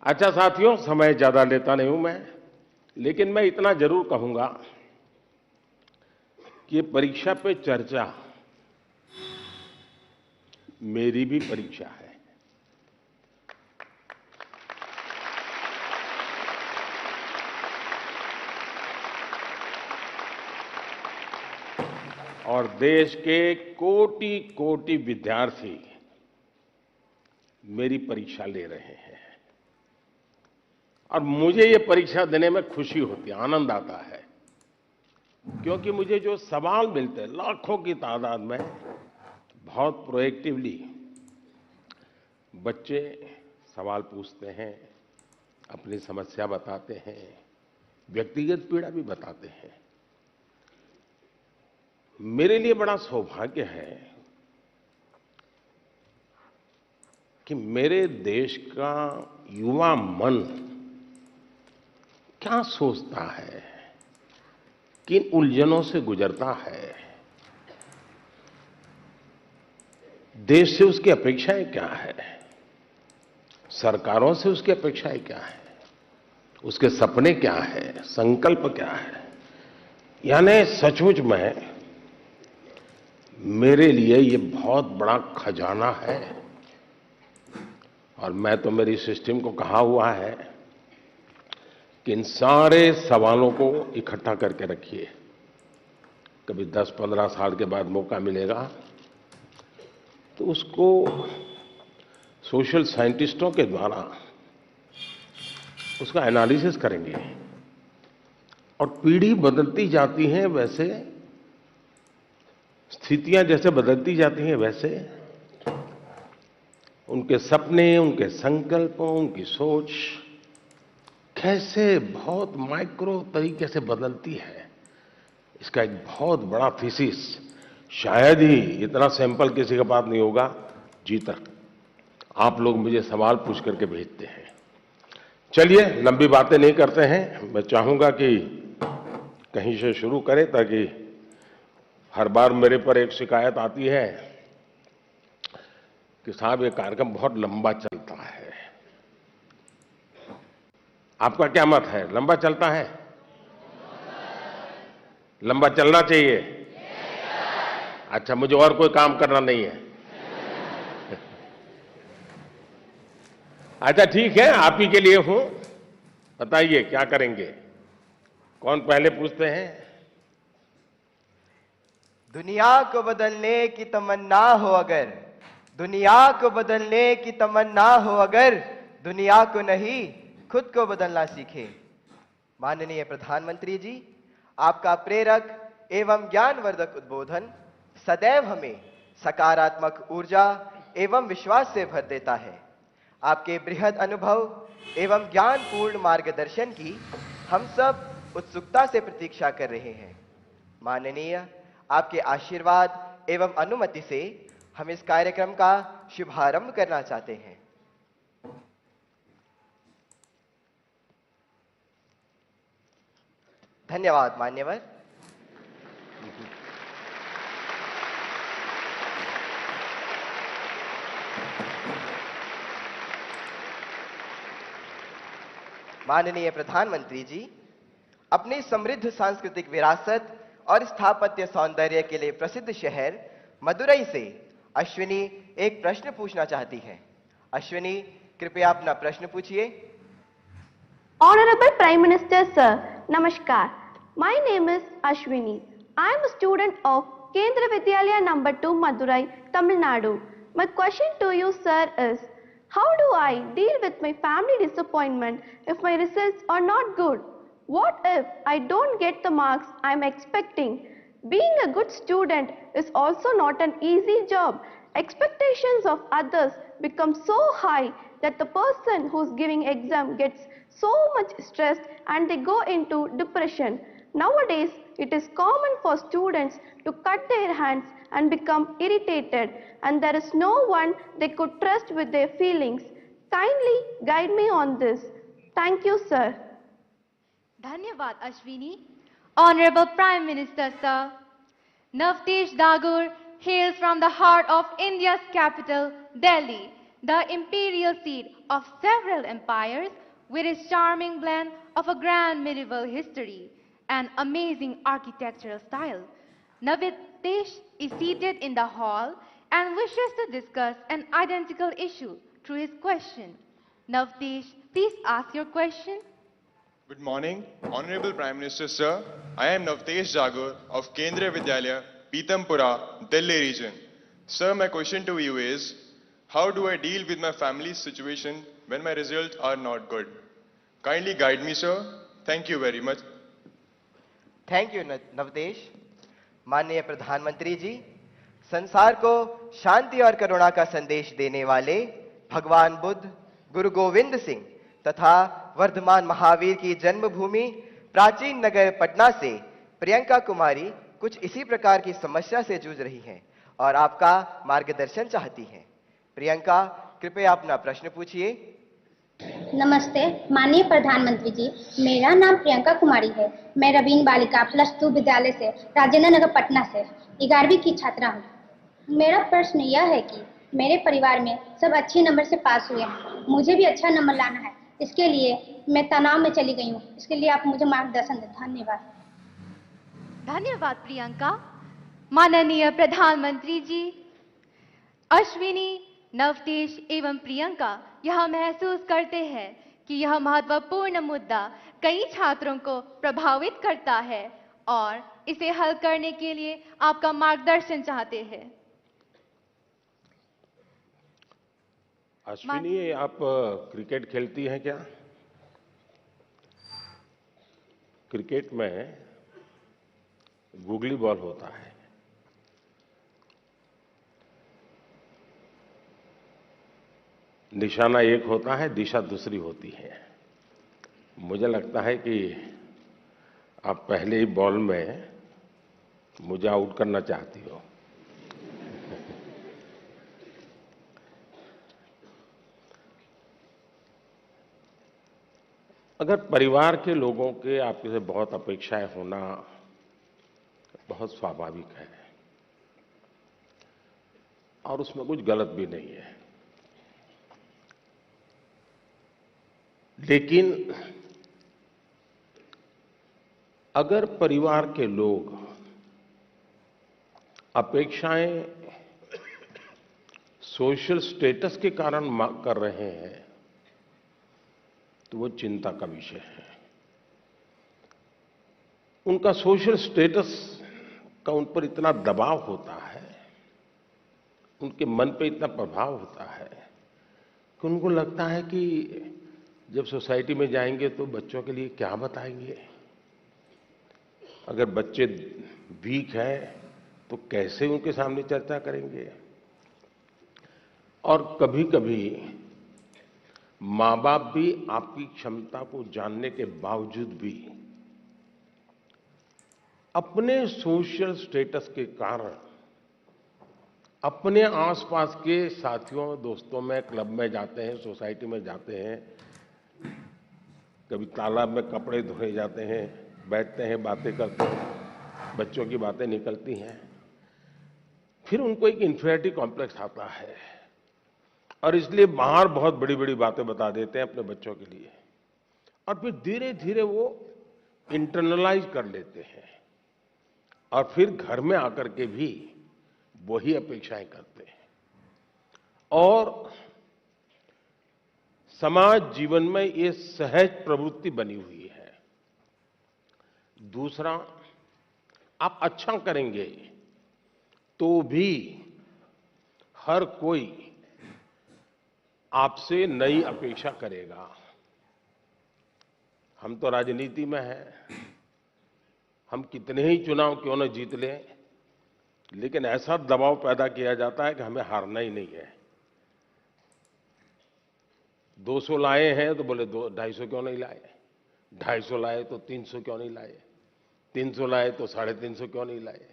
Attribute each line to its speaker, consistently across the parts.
Speaker 1: अच्छा साथियों, समय ज्यादा लेता नहीं हूं मैं, लेकिन मैं इतना जरूर कहूंगा कि परीक्षा पे चर्चा मेरी भी परीक्षा है। और देश के कोटि कोटि विद्यार्थी मेरी परीक्षा ले रहे हैं और मुझे ये परीक्षा देने में खुशी होती है, आनंद आता है, क्योंकि मुझे जो सवाल मिलते हैं लाखों की तादाद में, बहुत प्रोएक्टिवली बच्चे सवाल पूछते हैं, अपनी समस्या बताते हैं, व्यक्तिगत पीड़ा भी बताते हैं। मेरे लिए बड़ा सौभाग्य है कि मेरे देश का युवा मन क्या सोचता है, किन उलझनों से गुजरता है, देश से उसकी अपेक्षाएं क्या है, सरकारों से उसकी अपेक्षाएं क्या है, उसके सपने क्या है, संकल्प क्या है। यानी सचमुच में मेरे लिए ये बहुत बड़ा खजाना है। और मैं तो मेरी सिस्टम को कहा हुआ है कि इन सारे सवालों को इकट्ठा करके रखिए, कभी 10-15 साल के बाद मौका मिलेगा तो उसको सोशल साइंटिस्टों के द्वारा उसका एनालिसिस करेंगे। और पीढ़ी बदलती जाती है, वैसे स्थितियां जैसे बदलती जाती हैं, वैसे उनके सपने, उनके संकल्प, उनकी सोच कैसे बहुत माइक्रो तरीके से बदलती है, इसका एक बहुत बड़ा थीसिस शायद ही इतना सैंपल किसी के पास नहीं होगा जी तक। आप लोग मुझे सवाल पूछ करके भेजते हैं। चलिए लंबी बातें नहीं करते हैं, मैं चाहूंगा कि कहीं से शुरू करें, ताकि हर बार मेरे पर एक शिकायत आती है कि साहब ये कार्यक्रम बहुत लंबा चलता है। आपका क्या मत है, लंबा चलता है? लंबा चलना चाहिए? अच्छा, मुझे और कोई काम करना नहीं है? अच्छा ठीक है, आप ही के लिए हूं, बताइए क्या करेंगे। कौन पहले पूछते हैं?
Speaker 2: दुनिया को बदलने की तमन्ना हो अगर, दुनिया को बदलने की तमन्ना हो अगर, दुनिया को नहीं खुद को बदलना सीखे। माननीय प्रधानमंत्री जी, आपका प्रेरक एवं ज्ञानवर्धक उद्बोधन सदैव हमें सकारात्मक ऊर्जा एवं विश्वास से भर देता है। आपके बृहद अनुभव एवं ज्ञानपूर्ण मार्गदर्शन की हम सब उत्सुकता से प्रतीक्षा कर रहे हैं। माननीय, आपके आशीर्वाद एवं अनुमति से हम इस कार्यक्रम का शुभारंभ करना चाहते हैं। धन्यवाद मान्यवर। माननीय प्रधानमंत्री जी, अपनी समृद्ध सांस्कृतिक विरासत और स्थापत्य सौंदर्य के लिए प्रसिद्ध शहर मदुरई से अश्विनी एक प्रश्न पूछना चाहती हैं। अश्विनी, कृपया अपना प्रश्न पूछिए।
Speaker 3: Honorable Prime Minister Sir, Namaskar. My name is Ashwini. I am a student of Kendra Vidyalaya number 2 Madurai, Tamil Nadu. My question to you sir is, how do I deal with my family disappointment if my results are not good? What if I don't get the marks I am expecting? Being a good student is also not an easy job. Expectations of others become so high that the person who's giving exam gets so much stressed and they go into depression. Nowadays, it is common for students to cut their hands and become irritated, and there is no one they could trust with their feelings. Kindly guide me on this. Thank you, sir.
Speaker 4: धन्यवाद Ashwini. Honorable Prime Minister Sir, Navtesh Dagur hails from the heart of India's capital, Delhi. the imperial seat of several empires with its charming blend of a grand medieval history and amazing architectural style. Navtesh is seated in the hall and wishes to discuss an identical issue through his question. Navtesh, please ask your question.
Speaker 5: Good morning, Honorable Prime Minister Sir. I am Navtesh Jagor of Kendriya Vidyalaya, Pitampura, Delhi region. Sir, my question to you is, how do I deal with my family's situation when my results are not good? Kindly guide me, sir. Thank you very much.
Speaker 2: Thank you Navdesh. माननीय प्रधानमंत्री जी, संसार को शांति और करुणा का संदेश देने वाले भगवान बुद्ध, गुरु गोविंद सिंह तथा वर्धमान महावीर की जन्मभूमि प्राचीन नगर पटना से प्रियंका कुमारी कुछ इसी प्रकार की समस्या से जूझ रही हैं और आपका मार्गदर्शन चाहती हैं। प्रियंका, कृपया अपना प्रश्न पूछिए।
Speaker 6: नमस्ते माननीय प्रधानमंत्री जी, मेरा नाम प्रियंका कुमारी है। मैं रवीन बालिका +2 विद्यालय से राजेंद्र नगर पटना से 11वीं की छात्रा हूँ। मेरा प्रश्न यह है कि मेरे परिवार में सब अच्छे नंबर से पास हुए हैं, मुझे भी अच्छा नंबर लाना है। इसके लिए मैं तनाव में चली गई हूँ, इसके लिए आप मुझे मार्गदर्शन दें। धन्यवाद।
Speaker 4: धन्यवाद प्रियंका। माननीय प्रधानमंत्री जी, अश्विनी, नवतेश एवं प्रियंका यह महसूस करते हैं कि यह महत्वपूर्ण मुद्दा कई छात्रों को प्रभावित करता है और इसे हल करने के लिए आपका मार्गदर्शन चाहते हैं।
Speaker 1: अश्विनी, आप क्रिकेट खेलती हैं क्या? क्रिकेट में गूगली बॉल होता है, निशाना एक होता है, दिशा दूसरी होती है। मुझे लगता है कि आप पहले ही बॉल में मुझे आउट करना चाहती हो। अगर परिवार के लोगों के आपके से बहुत अपेक्षाएं होना बहुत स्वाभाविक है और उसमें कुछ गलत भी नहीं है, लेकिन अगर परिवार के लोग अपेक्षाएं सोशल स्टेटस के कारण कर रहे हैं तो वो चिंता का विषय है। उनका सोशल स्टेटस का उन पर इतना दबाव होता है, उनके मन पे इतना प्रभाव होता है कि उनको लगता है कि जब सोसाइटी में जाएंगे तो बच्चों के लिए क्या बताएंगे, अगर बच्चे वीक हैं तो कैसे उनके सामने चर्चा करेंगे। और कभी-कभी माँ बाप भी आपकी क्षमता को जानने के बावजूद भी अपने सोशल स्टेटस के कारण अपने आसपास के साथियों दोस्तों में क्लब में जाते हैं, सोसाइटी में जाते हैं, कभी तालाब में कपड़े धोए जाते हैं, बैठते हैं, बातें करते हैं, बच्चों की बातें निकलती हैं, फिर उनको एक इन्फीरियरिटी कॉम्प्लेक्स आता है और इसलिए बाहर बहुत बड़ी बड़ी बातें बता देते हैं अपने बच्चों के लिए और फिर धीरे धीरे वो इंटरनलाइज कर लेते हैं और फिर घर में आकर के भी वही अपेक्षाएं करते हैं और समाज जीवन में ये सहज प्रवृत्ति बनी हुई है। दूसरा, आप अच्छा करेंगे तो भी हर कोई आपसे नई अपेक्षा करेगा। हम तो राजनीति में हैं, हम कितने ही चुनाव क्यों न जीत लें, लेकिन ऐसा दबाव पैदा किया जाता है कि हमें हारना ही नहीं है। 200 लाए हैं तो बोले 250 क्यों नहीं लाए, 250 लाए तो 300 क्यों नहीं लाए, 300 लाए तो 350 क्यों नहीं लाए।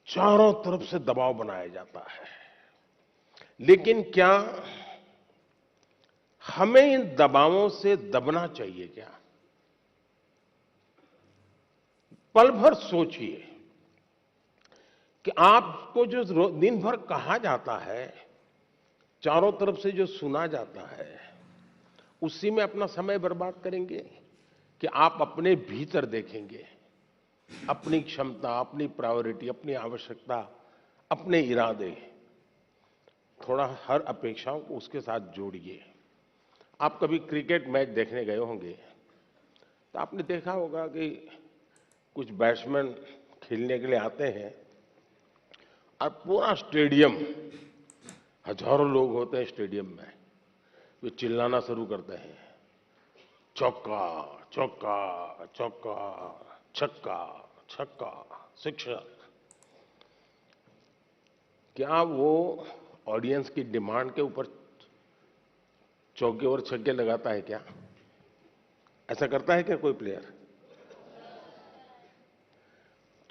Speaker 1: चारों तरफ से दबाव बनाया जाता है, लेकिन क्या हमें इन दबावों से दबना चाहिए क्या? पल भर सोचिए कि आपको जो दिन भर कहा जाता है चारों तरफ से जो सुना जाता है उसी में अपना समय बर्बाद करेंगे कि आप अपने भीतर देखेंगे, अपनी क्षमता, अपनी प्रायोरिटी, अपनी आवश्यकता, अपने इरादे, थोड़ा हर अपेक्षाओं को उसके साथ जोड़िए। आप कभी क्रिकेट मैच देखने गए होंगे तो आपने देखा होगा कि कुछ बैट्समैन खेलने के लिए आते हैं और पूरा स्टेडियम, हजारों लोग होते हैं स्टेडियम में, वे चिल्लाना शुरू करते हैं, चौका चौका चौका, छक्का छक्का, सिक्सर। क्या वो ऑडियंस की डिमांड के ऊपर चौके और छक्के लगाता है क्या? ऐसा करता है क्या कोई प्लेयर?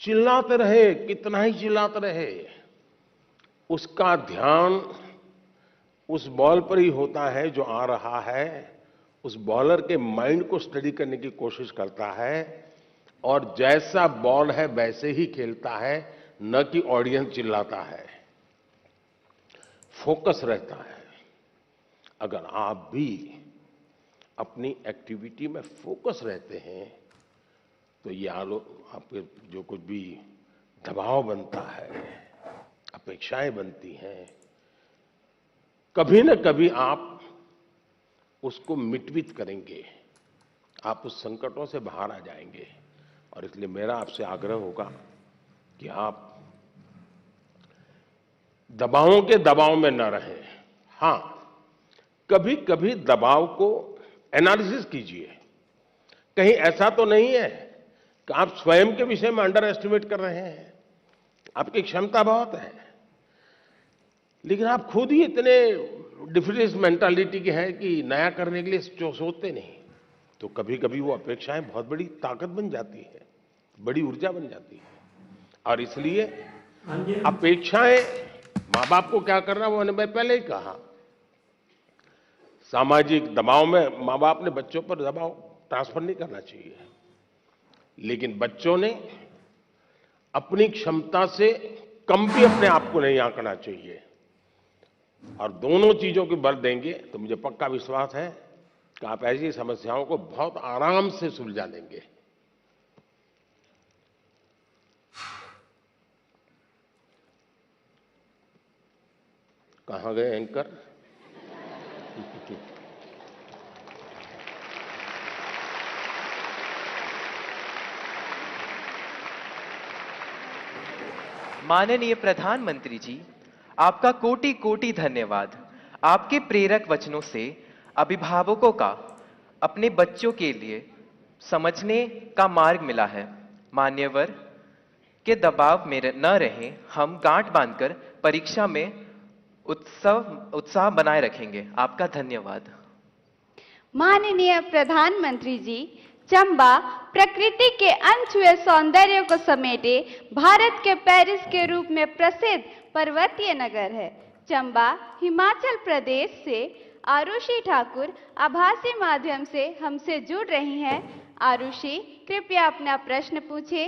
Speaker 1: चिल्लाते रहे, कितना ही चिल्लाते रहे, उसका ध्यान उस बॉल पर ही होता है जो आ रहा है, उस बॉलर के माइंड को स्टडी करने की कोशिश करता है और जैसा बॉल है वैसे ही खेलता है, न कि ऑडियंस चिल्लाता है। फोकस रहता है। अगर आप भी अपनी एक्टिविटी में फोकस रहते हैं तो ये आपके जो कुछ भी दबाव बनता है, अपेक्षाएं बनती हैं, कभी न कभी आप उसको मिटवित करेंगे, आप उस संकटों से बाहर आ जाएंगे। और इसलिए मेरा आपसे आग्रह होगा कि आप दबावों के दबाव में न रहें। हां, कभी कभी दबाव को एनालिसिस कीजिए। कहीं ऐसा तो नहीं है कि आप स्वयं के विषय में अंडर एस्टिमेट कर रहे हैं। आपकी क्षमता बहुत है, लेकिन आप खुद ही इतने डिफरेंस मेंटालिटी के हैं कि नया करने के लिए सोचते नहीं। तो कभी कभी वो अपेक्षाएं बहुत बड़ी ताकत बन जाती है, बड़ी ऊर्जा बन जाती है। और इसलिए अपेक्षाएं, माँ बाप को क्या करना वो मैंने पहले ही कहा। सामाजिक दबाव में माँ बाप ने बच्चों पर दबाव ट्रांसफर नहीं करना चाहिए, लेकिन बच्चों ने अपनी क्षमता से कम भी अपने आप को नहीं आंकना चाहिए। और दोनों चीजों के बल देंगे तो मुझे पक्का विश्वास है कि आप ऐसी समस्याओं को बहुत आराम से सुलझा देंगे। कहां गए एंकर?
Speaker 2: माननीय प्रधानमंत्री जी, आपका कोटि कोटि धन्यवाद। आपके प्रेरक वचनों से अभिभावकों का अपने बच्चों के लिए समझने का मार्ग मिला है। मान्यवर के दबाव में न रहें, हम गांठ बांधकर परीक्षा में उत्साह बनाए रखेंगे। आपका धन्यवाद।
Speaker 7: माननीय प्रधानमंत्री जी, चंबा प्रकृति के अनछुए सौंदर्य को समेटे भारत के पेरिस के रूप में प्रसिद्ध पर्वतीय नगर है। चंबा हिमाचल प्रदेश से आरुषि ठाकुर आभासी माध्यम से हमसे जुड़ रही हैं। आरुषि, कृपया अपना प्रश्न पूछे।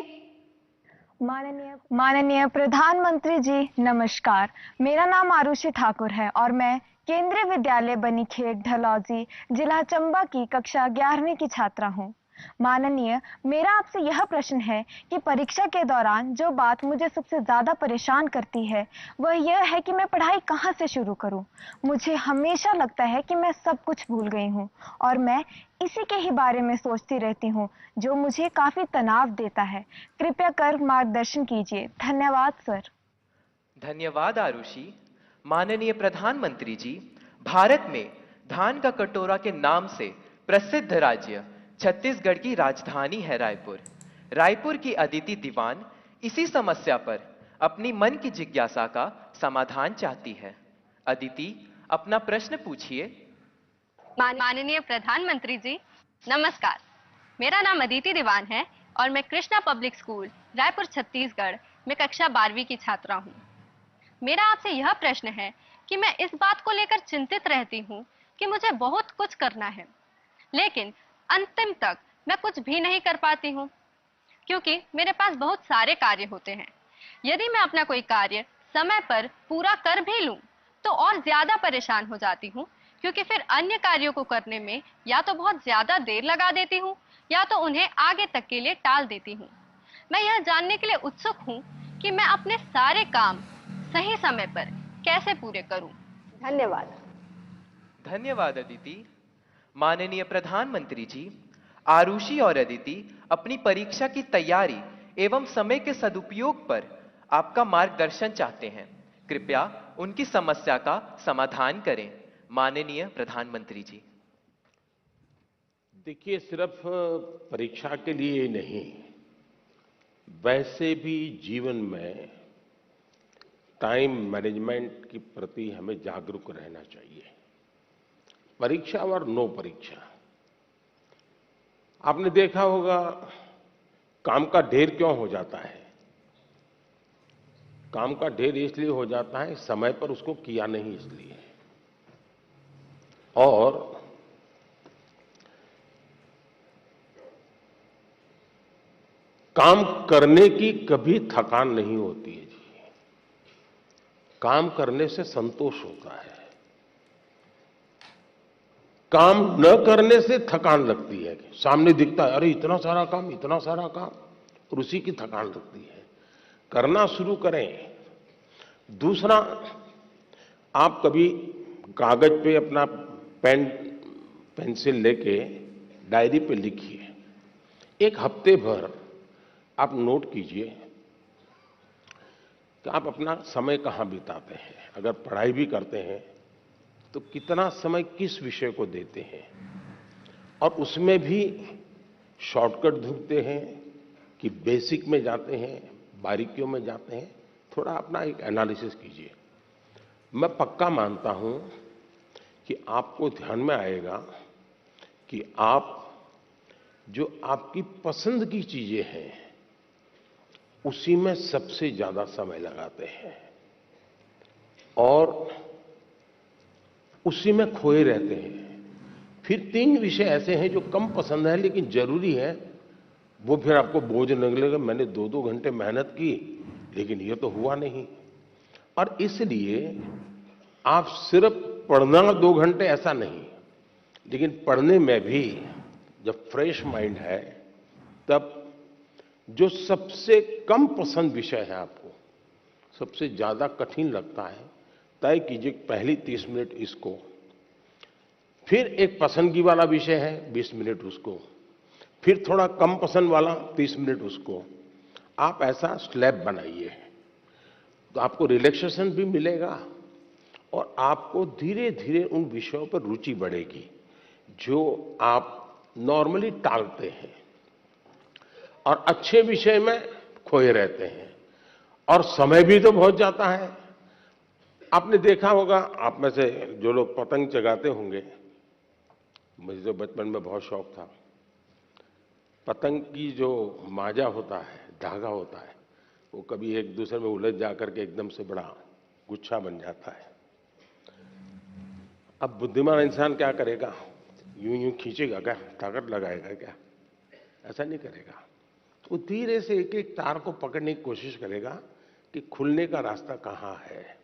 Speaker 8: माननीय प्रधानमंत्री जी नमस्कार। मेरा नाम आरुषि ठाकुर है और मैं केंद्रीय विद्यालय बनीखेत ढलौजी, जिला चंबा की कक्षा 11वीं की छात्रा हूँ। माननीय, मेरा आपसे यह प्रश्न है कि परीक्षा के दौरान जो बात मुझे सबसे ज़्यादा परेशान करती है वह यह है कि मैं पढ़ाई कहाँ से शुरू करूँ। मुझे हमेशा लगता है कि मैं सब कुछ भूल गई हूँ और मैं इसी के ही बारे में सोचती रहती हूँ, जो मुझे काफ़ी तनाव देता है। कृपया कर मार्गदर्शन कीजिए। धन्यवाद सर।
Speaker 2: धन्यवाद आरुषि। माननीय प्रधानमंत्री जी, भारत में धान का कटोरा के नाम से प्रसिद्ध राज्य छत्तीसगढ़ की राजधानी है रायपुर। रायपुर की अदिति दीवान इसी समस्या पर अपनी मन की जिज्ञासा का समाधान चाहती है। अदिति, अपना प्रश्न पूछिए।
Speaker 9: माननीय प्रधानमंत्री जी नमस्कार। मेरा नाम अदिति दीवान है और मैं कृष्णा पब्लिक स्कूल रायपुर छत्तीसगढ़ में कक्षा 12वीं की छात्रा हूँ। मेरा आपसे यह प्रश्न है कि मैं इस बात को लेकर चिंतित रहती हूँ कि मुझे बहुत कुछ करना है, लेकिन अंतिम तक मैं कुछ भी नहीं कर पाती हूँ, क्योंकि मेरे पास बहुत सारे कार्य होते हैं। यदि मैं अपना कोई कार्य समय पर पूरा कर भी लूँ, तो और ज्यादा परेशान हो जाती हूँ, क्योंकि फिर अन्य कार्यों को करने में या तो बहुत ज्यादा देर लगा देती हूँ या तो उन्हें आगे तक के लिए टाल देती हूँ। मैं यह जानने के लिए उत्सुक हूँ कि मैं अपने सारे काम सही समय पर कैसे पूरे करूँ।
Speaker 3: धन्यवाद।
Speaker 2: धन्यवाद अदिति। माननीय प्रधानमंत्री जी, आरुषि और अदिति अपनी परीक्षा की तैयारी एवं समय के सदुपयोग पर आपका मार्गदर्शन चाहते हैं। कृपया उनकी समस्या का समाधान करें। माननीय प्रधानमंत्री जी।
Speaker 1: देखिए, सिर्फ परीक्षा के लिए ही नहीं, वैसे भी जीवन में टाइम मैनेजमेंट के प्रति हमें जागरूक रहना चाहिए। परीक्षा और नो परीक्षा, आपने देखा होगा काम का ढेर क्यों हो जाता है। काम का ढेर इसलिए हो जाता है समय पर उसको किया नहीं इसलिए। और काम करने की कभी थकान नहीं होती है जी। काम करने से संतोष होता है, काम न करने से थकान लगती है। सामने दिखता है अरे इतना सारा काम, इतना सारा काम, और उसी की थकान लगती है। करना शुरू करें। दूसरा, आप कभी कागज पे अपना पेन पेंसिल लेके डायरी पे लिखिए। एक हफ्ते भर आप नोट कीजिए कि आप अपना समय कहाँ बिताते हैं। अगर पढ़ाई भी करते हैं तो कितना समय किस विषय को देते हैं, और उसमें भी शॉर्टकट ढूंढते हैं कि बेसिक में जाते हैं, बारीकियों में जाते हैं। थोड़ा अपना एक एनालिसिस कीजिए। मैं पक्का मानता हूं कि आपको ध्यान में आएगा कि आप जो आपकी पसंद की चीजें हैं उसी में सबसे ज्यादा समय लगाते हैं और उसी में खोए रहते हैं। फिर 3 विषय ऐसे हैं जो कम पसंद है लेकिन जरूरी है, वो फिर आपको बोझ लगेगा। मैंने 2-2 घंटे मेहनत की लेकिन ये तो हुआ नहीं। और इसलिए आप सिर्फ पढ़ना 2 घंटे ऐसा नहीं, लेकिन पढ़ने में भी जब फ्रेश माइंड है तब जो सबसे कम पसंद विषय है, आपको सबसे ज्यादा कठिन लगता है, तय कीजिए पहली 30 मिनट इसको, फिर एक पसंदगी वाला विषय है 20 मिनट उसको, फिर थोड़ा कम पसंद वाला 30 मिनट उसको। आप ऐसा स्लैब बनाइए तो आपको रिलैक्सेशन भी मिलेगा और आपको धीरे धीरे उन विषयों पर रुचि बढ़ेगी जो आप नॉर्मली टालते हैं और अच्छे विषय में खोए रहते हैं। और समय भी तो बहुत जाता है। आपने देखा होगा, आप में से जो लोग पतंग चगाते होंगे, मुझे तो बचपन में बहुत शौक था। पतंग की जो माजा होता है, धागा होता है, वो कभी एक दूसरे में उलझ जाकर के एकदम से बड़ा गुच्छा बन जाता है। अब बुद्धिमान इंसान क्या करेगा? यूं यूं खींचेगा क्या? ताकत लगाएगा क्या? ऐसा नहीं करेगा। वो धीरे से एक एक तार को पकड़ने की कोशिश करेगा कि खुलने का रास्ता कहां है,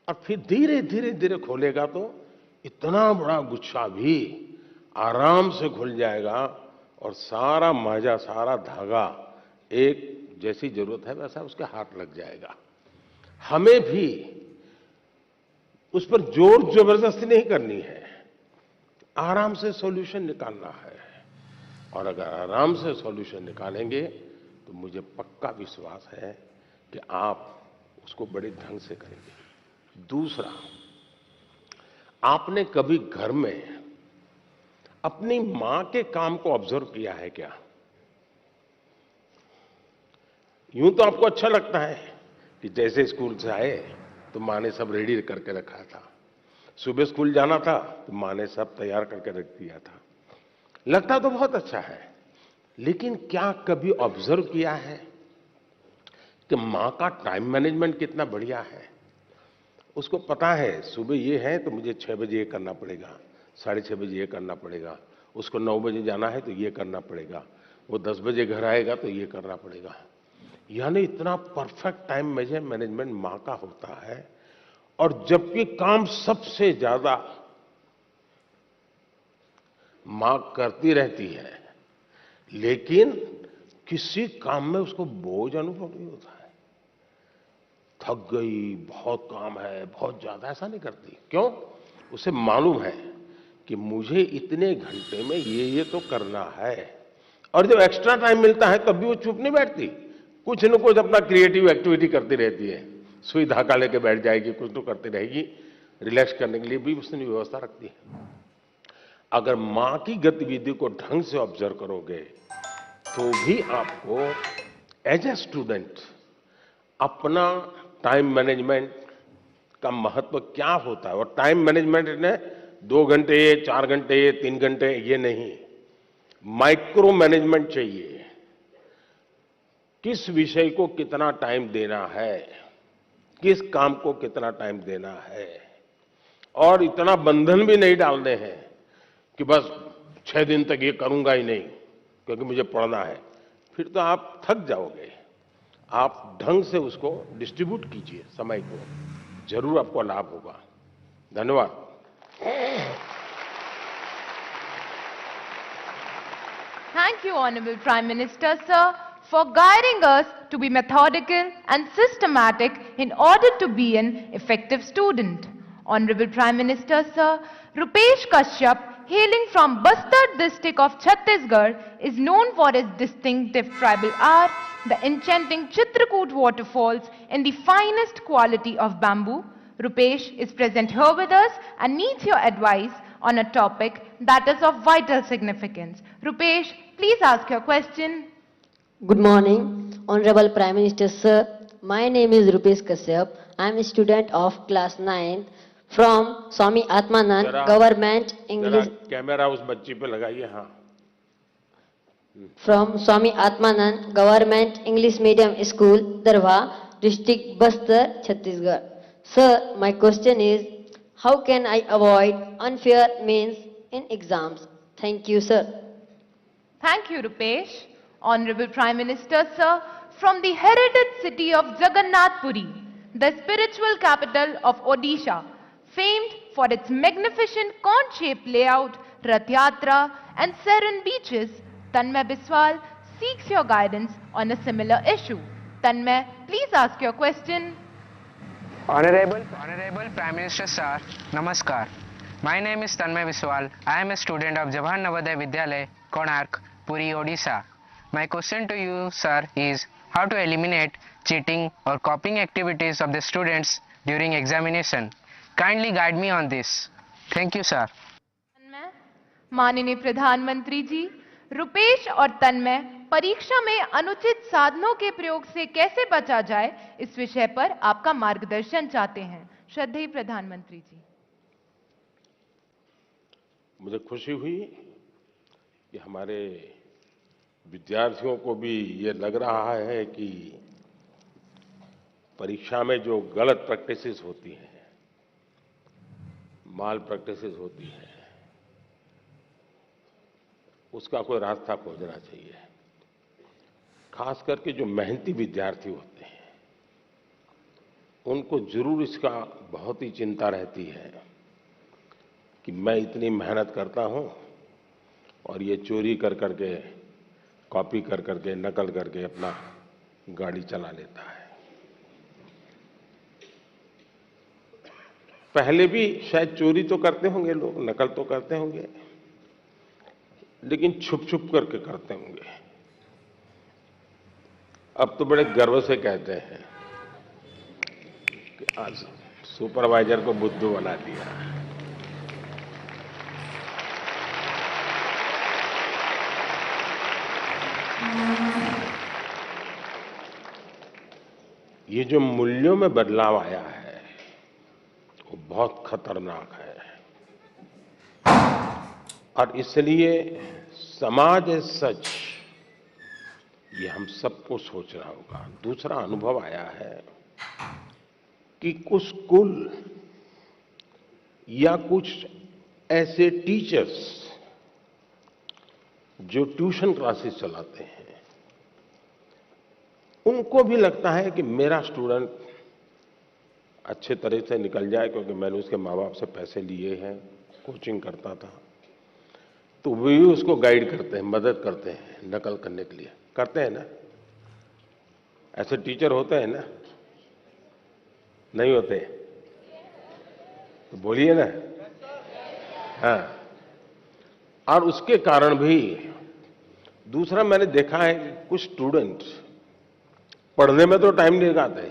Speaker 1: और फिर धीरे धीरे धीरे खोलेगा तो इतना बड़ा गुच्छा भी आराम से खुल जाएगा और सारा माजा, सारा धागा एक जैसी जरूरत है वैसा उसके हाथ लग जाएगा। हमें भी उस पर जोर जबरदस्ती नहीं करनी है, आराम से सॉल्यूशन निकालना है। और अगर आराम से सॉल्यूशन निकालेंगे तो मुझे पक्का विश्वास है कि आप उसको बड़े ढंग से करेंगे। दूसरा, आपने कभी घर में अपनी मां के काम को ऑब्जर्व किया है क्या? यूं तो आपको अच्छा लगता है कि जैसे स्कूल से आए तो मां ने सब रेडी करके रखा था, सुबह स्कूल जाना था तो मां ने सब तैयार करके रख दिया था। लगता तो बहुत अच्छा है, लेकिन क्या कभी ऑब्जर्व किया है कि मां का टाइम मैनेजमेंट कितना बढ़िया है? उसको पता है सुबह ये है तो मुझे 6 बजे ये करना पड़ेगा, 6:30 बजे ये करना पड़ेगा, उसको 9 बजे जाना है तो ये करना पड़ेगा, वो 10 बजे घर आएगा तो ये करना पड़ेगा। यानी इतना परफेक्ट टाइम मैनेजमेंट मां का होता है और जबकि काम सबसे ज्यादा मां करती रहती है, लेकिन किसी काम में उसको बोझ अनुभव नहीं होता है। थक गई, बहुत काम है, बहुत ज्यादा, ऐसा नहीं करती। क्यों? उसे मालूम है कि मुझे इतने घंटे में ये तो करना है। और जब एक्स्ट्रा टाइम मिलता है तब भी वो चुप नहीं बैठती, कुछ न कुछ अपना क्रिएटिव एक्टिविटी करती रहती है। सुई धागा लेके बैठ जाएगी, कुछ तो करती रहेगी। रिलैक्स करने के लिए भी उसने व्यवस्था रखती है। अगर मां की गतिविधि को ढंग से ऑब्जर्व करोगे तो भी आपको एज ए स्टूडेंट अपना टाइम मैनेजमेंट का महत्व क्या होता है, और टाइम मैनेजमेंट ने 2 घंटे, 4 घंटे, 3 घंटे, ये नहीं, माइक्रो मैनेजमेंट चाहिए। किस विषय को कितना टाइम देना है, किस काम को कितना टाइम देना है, और इतना बंधन भी नहीं डालने हैं कि बस 6 दिन तक ये करूंगा ही नहीं क्योंकि मुझे पढ़ना है। फिर तो आप थक जाओगे। आप ढंग से उसको डिस्ट्रीब्यूट कीजिए समय को, जरूर आपको लाभ होगा। धन्यवाद।
Speaker 10: Thank you, Honorable Prime Minister, sir, for guiding us to be methodical and systematic in order to be an effective student. Honorable Prime Minister, sir, Rupesh Kashyap, hailing from Bastar district of Chhattisgarh, is known for his distinctive tribal art, the enchanting Chitrakoot waterfalls, and the finest quality of bamboo. Rupesh is present here with us and needs your advice on a topic that is of vital significance. Rupesh, please ask your question.
Speaker 11: Good morning, Honorable Prime Minister, sir. My name is Rupesh Kashyap. I am a student of class 9 from Swami Atmanand Government English.
Speaker 1: Camera उस बच्ची पे लगाइए। हाँ।
Speaker 11: From Swami Atmanand Government English Medium School, Darwa, District Bastar, Chhattisgarh. Sir, my question is, how can I avoid unfair means in exams? Thank you, sir.
Speaker 10: Thank you, Rupesh. Honorable Prime Minister, sir, from the heritage city of Jagannath Puri, the spiritual capital of Odisha, famed for its magnificent cone-shaped layout, Rath Yatra, and serene beaches, Tanmay Biswal seeks your guidance on a similar issue. Tanmay, please ask your question.
Speaker 12: Honorable Prime Minister, sir, Namaskar. My name is Tanmay Biswal. I am a student of Jawahar Navodaya Vidyalaya, Konark, Puri, Odisha. My question to you, sir, is how to eliminate cheating or copying activities of the students during examination. Kindly guide me on this. Thank you, sir.
Speaker 10: माननीय प्रधानमंत्री जी, रुपेश और तन्मय परीक्षा में अनुचित साधनों के प्रयोग से कैसे बचा जाए, इस विषय पर आपका मार्गदर्शन चाहते हैं। श्रद्धेय प्रधानमंत्री जी।
Speaker 1: मुझे खुशी हुई कि हमारे विद्यार्थियों को भी ये लग रहा है कि परीक्षा में जो गलत प्रैक्टिसेस होती हैं, माल प्रैक्टिसेस होती है, उसका कोई रास्ता खोजना चाहिए। खास करके जो मेहनती विद्यार्थी होते हैं उनको जरूर इसका बहुत ही चिंता रहती है कि मैं इतनी मेहनत करता हूं और ये चोरी कर करके, कॉपी कर करके, नकल करके अपना गाड़ी चला लेता है। पहले भी शायद चोरी तो करते होंगे लोग, नकल तो करते होंगे, लेकिन छुप छुप करके करते होंगे। अब तो बड़े गर्व से कहते हैं कि आज सुपरवाइजर को बुद्धू बना दिया। ये जो मूल्यों में बदलाव आया है वो बहुत खतरनाक है, और इसलिए समाज एज सच ये हम सबको सोचना होगा। दूसरा अनुभव आया है कि कुछ स्कूल या कुछ ऐसे टीचर्स जो ट्यूशन क्लासेस चलाते हैं, उनको भी लगता है कि मेरा स्टूडेंट अच्छे तरह से निकल जाए, क्योंकि मैंने उसके माँ बाप से पैसे लिए हैं, कोचिंग करता था, तो वे भी उसको गाइड करते हैं, मदद करते हैं नकल करने के लिए। करते हैं ना? ऐसे टीचर होते हैं ना? नहीं होते? तो बोलिए ना। हाँ। और उसके कारण भी दूसरा मैंने देखा है कि कुछ स्टूडेंट पढ़ने में तो टाइम नहीं लगाते,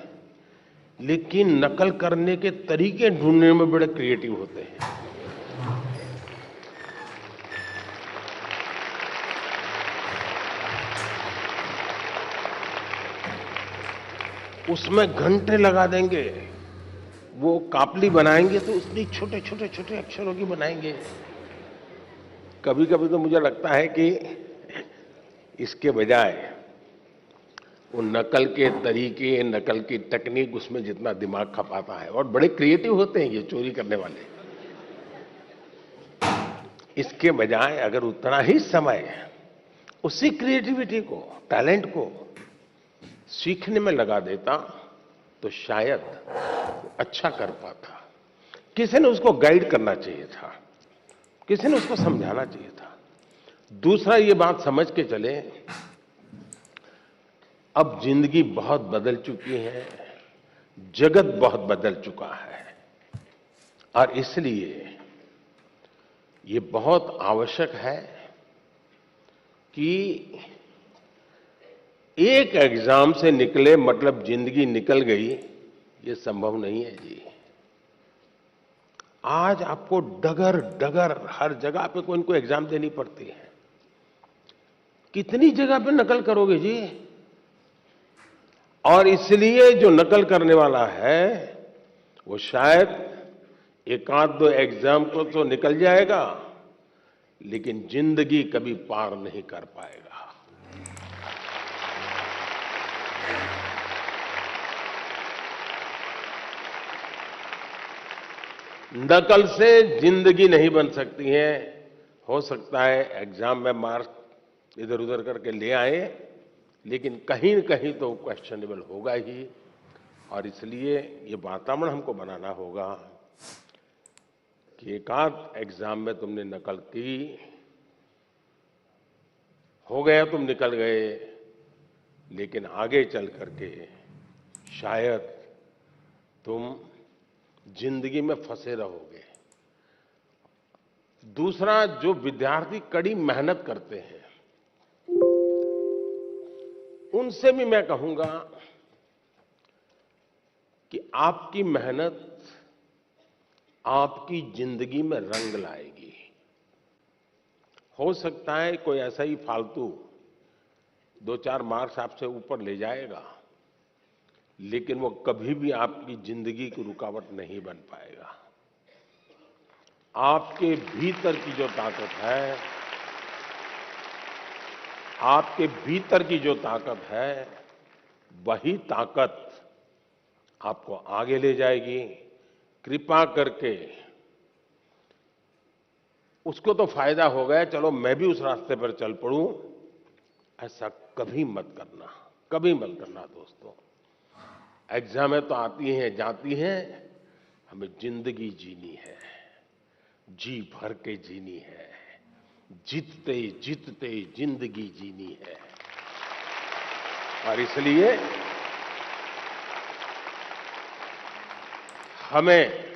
Speaker 1: लेकिन नकल करने के तरीके ढूंढने में बड़े क्रिएटिव होते हैं। उसमें घंटे लगा देंगे। वो कापली बनाएंगे तो उसमें छोटे छोटे छोटे अक्षरों की बनाएंगे। कभी कभी तो मुझे लगता है कि इसके बजाय वो नकल के तरीके, नकल की टेक्निक, उसमें जितना दिमाग खपाता है, और बड़े क्रिएटिव होते हैं ये चोरी करने वाले, इसके बजाय अगर उतना ही समय उसी क्रिएटिविटी को, टैलेंट को सीखने में लगा देता तो शायद अच्छा कर पाता। किसी ने उसको गाइड करना चाहिए था, किसी ने उसको समझाना चाहिए था। दूसरा ये बात समझ के चले, अब जिंदगी बहुत बदल चुकी है, जगत बहुत बदल चुका है, और इसलिए ये बहुत आवश्यक है कि एक एग्जाम से निकले मतलब जिंदगी निकल गई, ये संभव नहीं है जी। आज आपको डगर डगर हर जगह पे कोई न कोई एग्जाम देनी पड़ती है। कितनी जगह पे नकल करोगे जी? और इसलिए जो नकल करने वाला है वो शायद एक आध दो एग्जाम को तो निकल जाएगा, लेकिन जिंदगी कभी पार नहीं कर पाएगा। नकल से जिंदगी नहीं बन सकती है। हो सकता है एग्जाम में मार्क्स इधर उधर करके ले आए, लेकिन कहीं न कहीं तो क्वेश्चनेबल होगा ही। और इसलिए ये वातावरण हमको बनाना होगा कि एक आध एग्जाम में तुमने नकल की, हो गया, तुम निकल गए, लेकिन आगे चल करके शायद तुम जिंदगी में फंसे रहोगे। दूसरा, जो विद्यार्थी कड़ी मेहनत करते हैं उनसे भी मैं कहूंगा कि आपकी मेहनत आपकी जिंदगी में रंग लाएगी। हो सकता है कोई ऐसा ही फालतू 2-4 मार्क्स आपसे ऊपर ले जाएगा, लेकिन वो कभी भी आपकी जिंदगी की रुकावट नहीं बन पाएगा। आपके भीतर की जो ताकत है, आपके भीतर की जो ताकत है, वही ताकत आपको आगे ले जाएगी। कृपा करके उसको तो फायदा हो गया, चलो मैं भी उस रास्ते पर चल पड़ूं, ऐसा कभी मत करना, कभी मत करना दोस्तों। एग्जामें तो आती हैं जाती हैं, हमें जिंदगी जीनी है, जी भर के जीनी है, जीतते जीतते जिंदगी जीनी है। और इसलिए हमें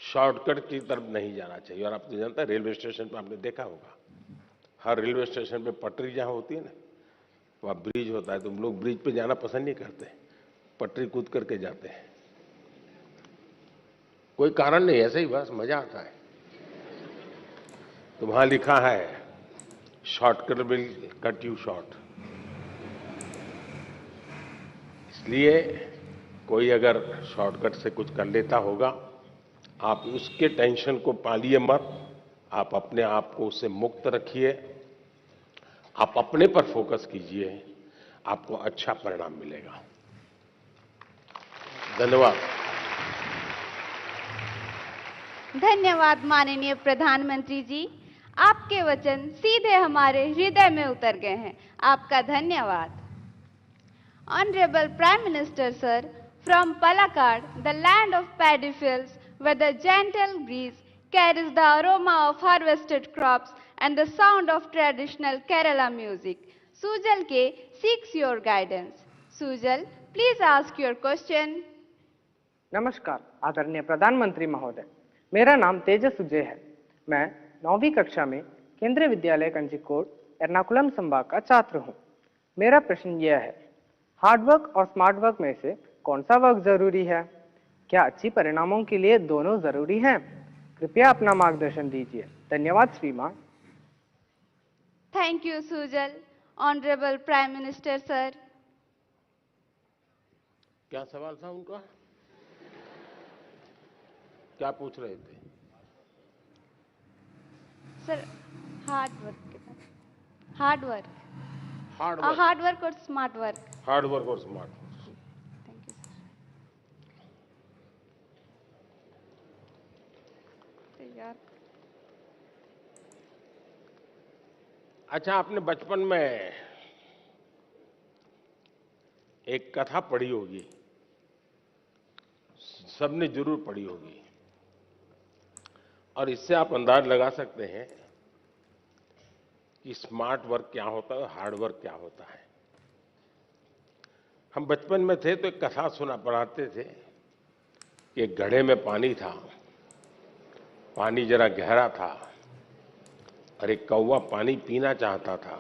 Speaker 1: शॉर्टकट की तरफ नहीं जाना चाहिए। और आप तो जानते हैं, रेलवे स्टेशन पर आपने देखा होगा, हर रेलवे स्टेशन पे पटरी जहां होती है ना, वहां ब्रिज होता है। तुम लोग ब्रिज पे जाना पसंद नहीं करते, पटरी कूद करके जाते हैं। कोई कारण नहीं, ऐसे ही बस मजा आता है। तो वहां लिखा है shortcut will cut you short. इसलिए कोई अगर शॉर्टकट से कुछ कर लेता होगा, आप उसके टेंशन को पालिए मत, आप अपने आप को उससे मुक्त रखिए, आप अपने पर फोकस कीजिए, आपको अच्छा परिणाम मिलेगा। धन्यवाद।
Speaker 7: धन्यवाद माननीय प्रधानमंत्री जी, आपके वचन सीधे हमारे हृदय में उतर गए हैं। आपका धन्यवाद। Honourable prime minister sir, From Palakkad, the land of paddy fields, where the gentle breeze carries the aroma of harvested crops and the sound of traditional Kerala music, Sujal K seeks your guidance. Sujal, please ask your question.
Speaker 13: नमस्कार आदरणीय प्रधानमंत्री महोदय, मेरा नाम तेजस सुजय है। मैं 9वीं कक्षा में केंद्रीय विद्यालय कंजीकोट एर्नाकुलम संभाग का छात्र हूँ। मेरा प्रश्न यह है, हार्ड वर्क और स्मार्ट वर्क में से कौन सा वर्क जरूरी है? क्या अच्छी परिणामों के लिए दोनों जरूरी हैं? कृपया अपना मार्गदर्शन दीजिए। धन्यवाद श्रीमान।
Speaker 7: Thank you, Sujal. Honorable Prime Minister, sir.
Speaker 1: क्या सवाल था उनका? क्या पूछ रहे थे?
Speaker 7: Sir, hard work के बारे में। Hard work।
Speaker 1: Hard work.
Speaker 7: Hard work और स्मार्ट वर्क।
Speaker 1: हार्ड वर्क और smart work.
Speaker 7: Thank you, sir. यार
Speaker 1: अच्छा, आपने बचपन में एक कथा पढ़ी होगी, सबने जरूर पढ़ी होगी, और इससे आप अंदाज लगा सकते हैं कि स्मार्ट वर्क क्या होता है और हार्ड वर्क क्या होता है। हम बचपन में थे तो एक कथा सुना पढ़ाते थे कि एक घड़े में पानी था, पानी जरा गहरा था और एक कौवा पानी पीना चाहता था,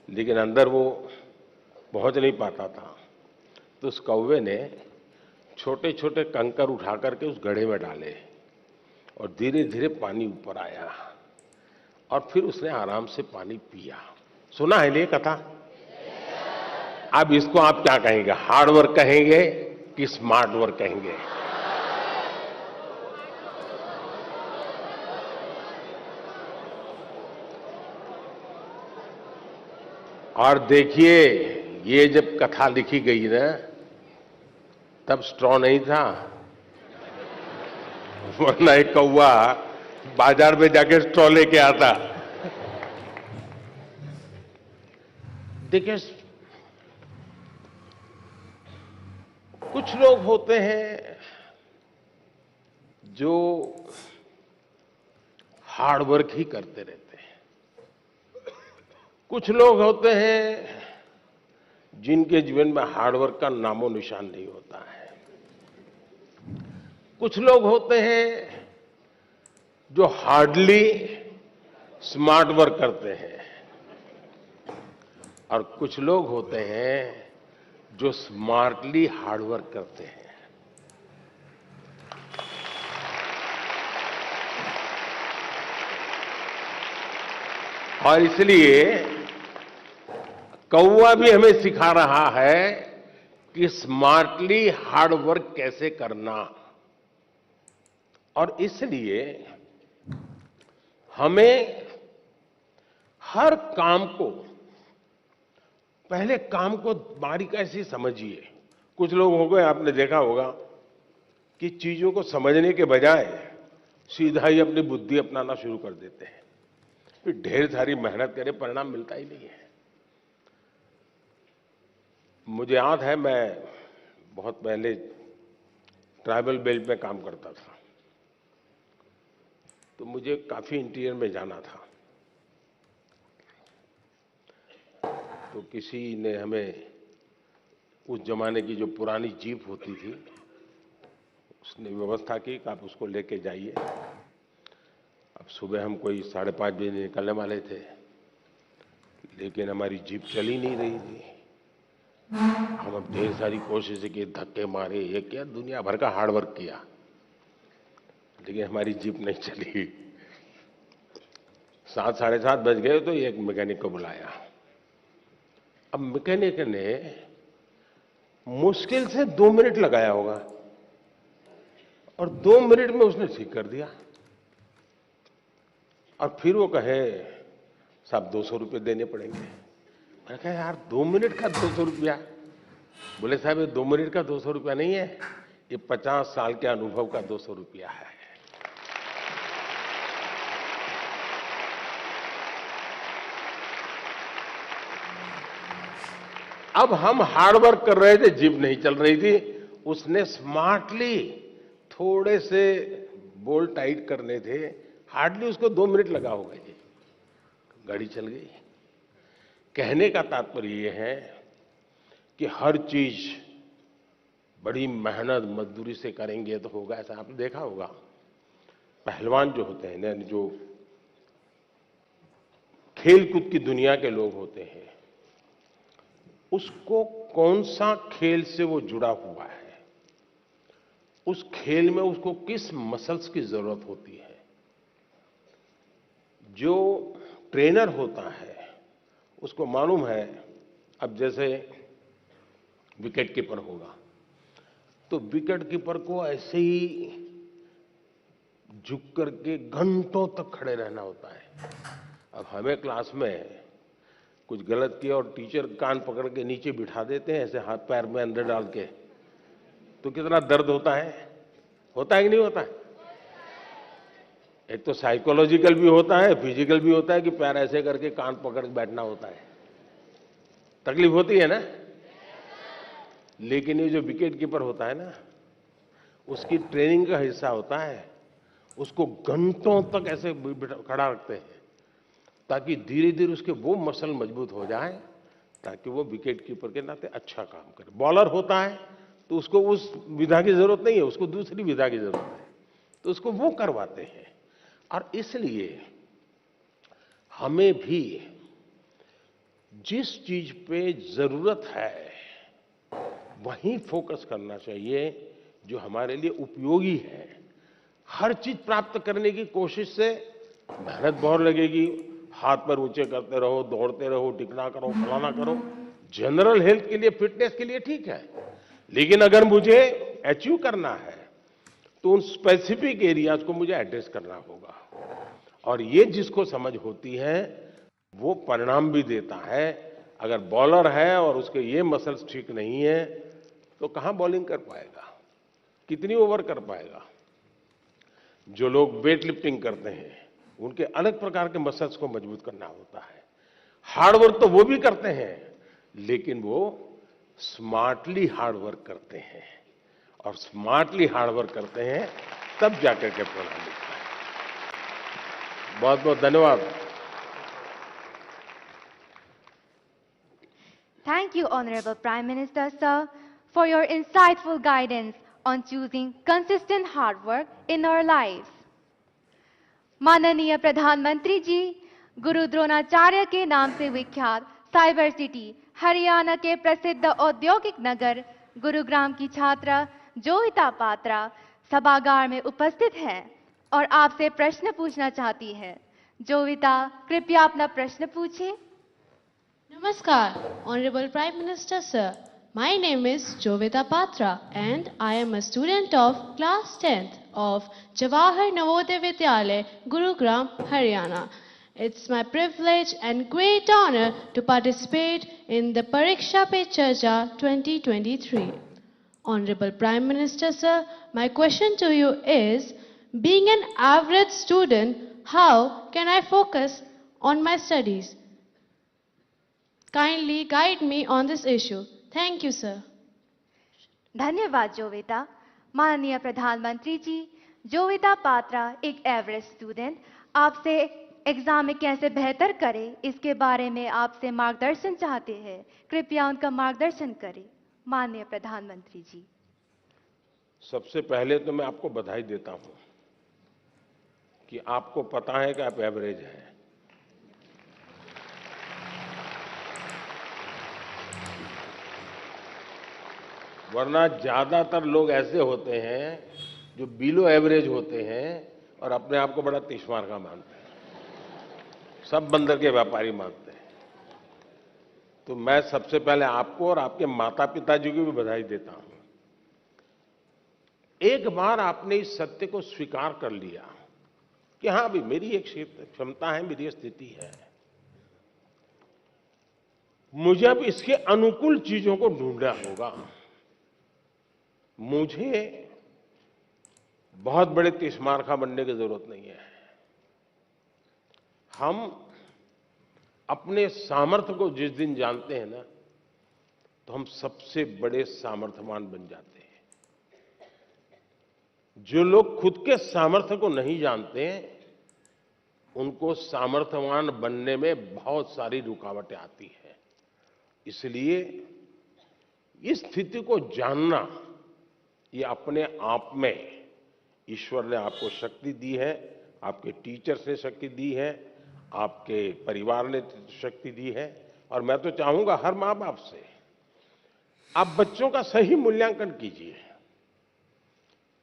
Speaker 1: लेकिन अंदर वो पहुंच नहीं पाता था। तो उस कौवे ने छोटे छोटे कंकर उठा करके उस घड़े में डाले और धीरे धीरे पानी ऊपर आया और फिर उसने आराम से पानी पिया। सुना है ये कथा? अब इसको आप क्या कहेंगे, हार्ड वर्क कहेंगे कि स्मार्ट वर्क कहेंगे? और देखिए, ये जब कथा लिखी गई ना, तब स्ट्रॉ नहीं था, वरना एक कौवा बाजार में जाके स्ट्रॉ लेके आता। देखिए, कुछ लोग होते हैं जो हार्ड वर्क ही करते रहते हैं, कुछ लोग होते हैं जिनके जीवन में हार्ड वर्क का नामो निशान नहीं होता है, कुछ लोग होते हैं जो हार्डली स्मार्ट वर्क करते हैं, और कुछ लोग होते हैं जो स्मार्टली हार्ड वर्क करते हैं। और इसलिए कौवा भी हमें सिखा रहा है कि स्मार्टली हार्ड वर्क कैसे करना। और इसलिए हमें हर काम को, पहले काम को बारीकी से समझिए। कुछ लोग हो गए, आपने देखा होगा कि चीजों को समझने के बजाय सीधा ही अपनी बुद्धि अपनाना शुरू कर देते हैं, फिर ढेर सारी मेहनत करे, परिणाम मिलता ही नहीं है। मुझे याद है, मैं बहुत पहले ट्राइबल बेल्ट में काम करता था, तो मुझे काफी इंटीरियर में जाना था। तो किसी ने हमें, उस जमाने की जो पुरानी जीप होती थी, उसने व्यवस्था की कि आप उसको लेके जाइए। अब सुबह हम कोई 5:30 बजे निकलने वाले थे, लेकिन हमारी जीप चली नहीं रही थी। हम अब ढेर सारी कोशिश की, धक्के मारे, ये किया, दुनिया भर का हार्ड वर्क किया, लेकिन हमारी जीप नहीं चली। 7, 7:30 बज गए तो एक मैकेनिक को बुलाया। अब मैकेनिक ने मुश्किल से 2 मिनट लगाया होगा और 2 मिनट में उसने ठीक कर दिया। और फिर वो कहे, साहब 200 रुपये देने पड़ेंगे। मैंने कहा, यार 2 मिनट का 200 रुपया? बोले, साहब ये 2 मिनट का 200 रुपया नहीं है, ये 50 साल के अनुभव का 200 रुपया है। अब हम हार्ड वर्क कर रहे थे, जीप नहीं चल रही थी, उसने स्मार्टली थोड़े से बोल्ट टाइट करने थे, हार्डली उसको 2 मिनट लगा होगा जी, गाड़ी चल गई। कहने का तात्पर्य ये है कि हर चीज बड़ी मेहनत मजदूरी से करेंगे तो होगा, ऐसा आपने देखा होगा। पहलवान जो होते हैं, यानी जो खेल कूद की दुनिया के लोग होते हैं, उसको कौन सा खेल से वो जुड़ा हुआ है, उस खेल में उसको किस मसल्स की जरूरत होती है, जो ट्रेनर होता है उसको मालूम है। अब जैसे विकेट कीपर होगा तो विकेट कीपर को ऐसे ही झुक करके घंटों तक खड़े रहना होता है। अब हमें क्लास में कुछ गलत किया और टीचर कान पकड़ के नीचे बिठा देते हैं, ऐसे हाथ पैर में अंदर डाल के, तो कितना दर्द होता है कि नहीं होता है? एक तो साइकोलॉजिकल भी होता है, फिजिकल भी होता है कि पैर ऐसे करके कान पकड़ के बैठना होता है, तकलीफ होती है ना। लेकिन ये जो विकेट कीपर होता है ना, उसकी ट्रेनिंग का हिस्सा होता है, उसको घंटों तक ऐसे खड़ा रखते हैं ताकि धीरे धीरे उसके वो मसल मजबूत हो जाए ताकि वो विकेट कीपर के नाते अच्छा काम करे। बॉलर होता है तो उसको उस विधा की जरूरत नहीं है, उसको दूसरी विधा की जरूरत है, तो उसको वो करवाते हैं। और इसलिए हमें भी जिस चीज पे जरूरत है वहीं फोकस करना चाहिए जो हमारे लिए उपयोगी है। हर चीज प्राप्त करने की कोशिश से मेहनत बहुत लगेगी, हाथ पैर ऊंचे करते रहो, दौड़ते रहो, टिकना करो, फलाना करो, जनरल हेल्थ के लिए, फिटनेस के लिए ठीक है। लेकिन अगर मुझे अचीव करना है तो उन स्पेसिफिक एरियाज को मुझे एड्रेस करना होगा, और ये जिसको समझ होती है वो परिणाम भी देता है। अगर बॉलर है और उसके ये मसल्स ठीक नहीं है तो कहां बॉलिंग कर पाएगा, कितनी ओवर कर पाएगा। जो लोग वेट लिफ्टिंग करते हैं उनके अलग प्रकार के मसल्स को मजबूत करना होता है। हार्ड वर्क तो वो भी करते हैं, लेकिन वो स्मार्टली हार्ड वर्क करते हैं, और स्मार्टली हार्ड वर्क करते हैं तब जाकर के परिणाम मिलता है। बहुत बहुत धन्यवाद।
Speaker 4: Thank you, Honorable Prime Minister, sir, for your insightful guidance on choosing consistent hard work in our lives. माननीय प्रधानमंत्री जी, गुरु द्रोणाचार्य के नाम से विख्यात साइबर सिटी हरियाणा के प्रसिद्ध औद्योगिक नगर गुरुग्राम की छात्रा जोविता पात्रा सभागार में उपस्थित है और आपसे प्रश्न पूछना चाहती है। जोविता, कृपया अपना प्रश्न पूछें।
Speaker 14: Namaskar, Honorable Prime Minister Sir. My name is Jovita Patra and I am a student of class 10th of Jawahar Navodaya Vidyalaya, Gurugram, Haryana. It's my privilege and great honor to participate in the Pariksha Pe Charcha 2023. Honorable Prime Minister Sir, my question to you is, being an average student, how can I focus on my studies? Kindly guide me on this issue. Thank you, sir.
Speaker 4: धन्यवाद जोविता। माननीय प्रधानमंत्री जी, जोविता पात्रा एक average student आपसे exam में कैसे बेहतर करे इसके बारे में आपसे मार्गदर्शन चाहते हैं। कृपया उनका मार्गदर्शन करें। माननीय प्रधानमंत्री जी।
Speaker 1: सबसे पहले तो मैं आपको बधाई देता हूं कि आपको पता है कि आप एवरेज हैं। वरना ज्यादातर लोग ऐसे होते हैं जो बिलो एवरेज होते हैं और अपने आप को बड़ा तिश्मार का मानते हैं, सब बंदर के व्यापारी मानते हैं। तो मैं सबसे पहले आपको और आपके माता पिता जी को भी बधाई देता हूं। एक बार आपने इस सत्य को स्वीकार कर लिया कि हाँ भी मेरी एक क्षमता है, मेरी स्थिति है, मुझे अब इसके अनुकूल चीजों को ढूंढना होगा। मुझे बहुत बड़े तिश्मार खा बनने की जरूरत नहीं है। हम अपने सामर्थ्य को जिस दिन जानते हैं ना, तो हम सबसे बड़े सामर्थ्यवान बन जाते हैं। जो लोग खुद के सामर्थ्य को नहीं जानते हैं, उनको सामर्थ्यवान बनने में बहुत सारी रुकावटें आती है। इसलिए इस स्थिति को जानना, ये अपने आप में ईश्वर ने आपको शक्ति दी है, आपके टीचर्स ने शक्ति दी है, आपके परिवार ने शक्ति दी है। और मैं तो चाहूंगा हर माँ बाप से, आप बच्चों का सही मूल्यांकन कीजिए,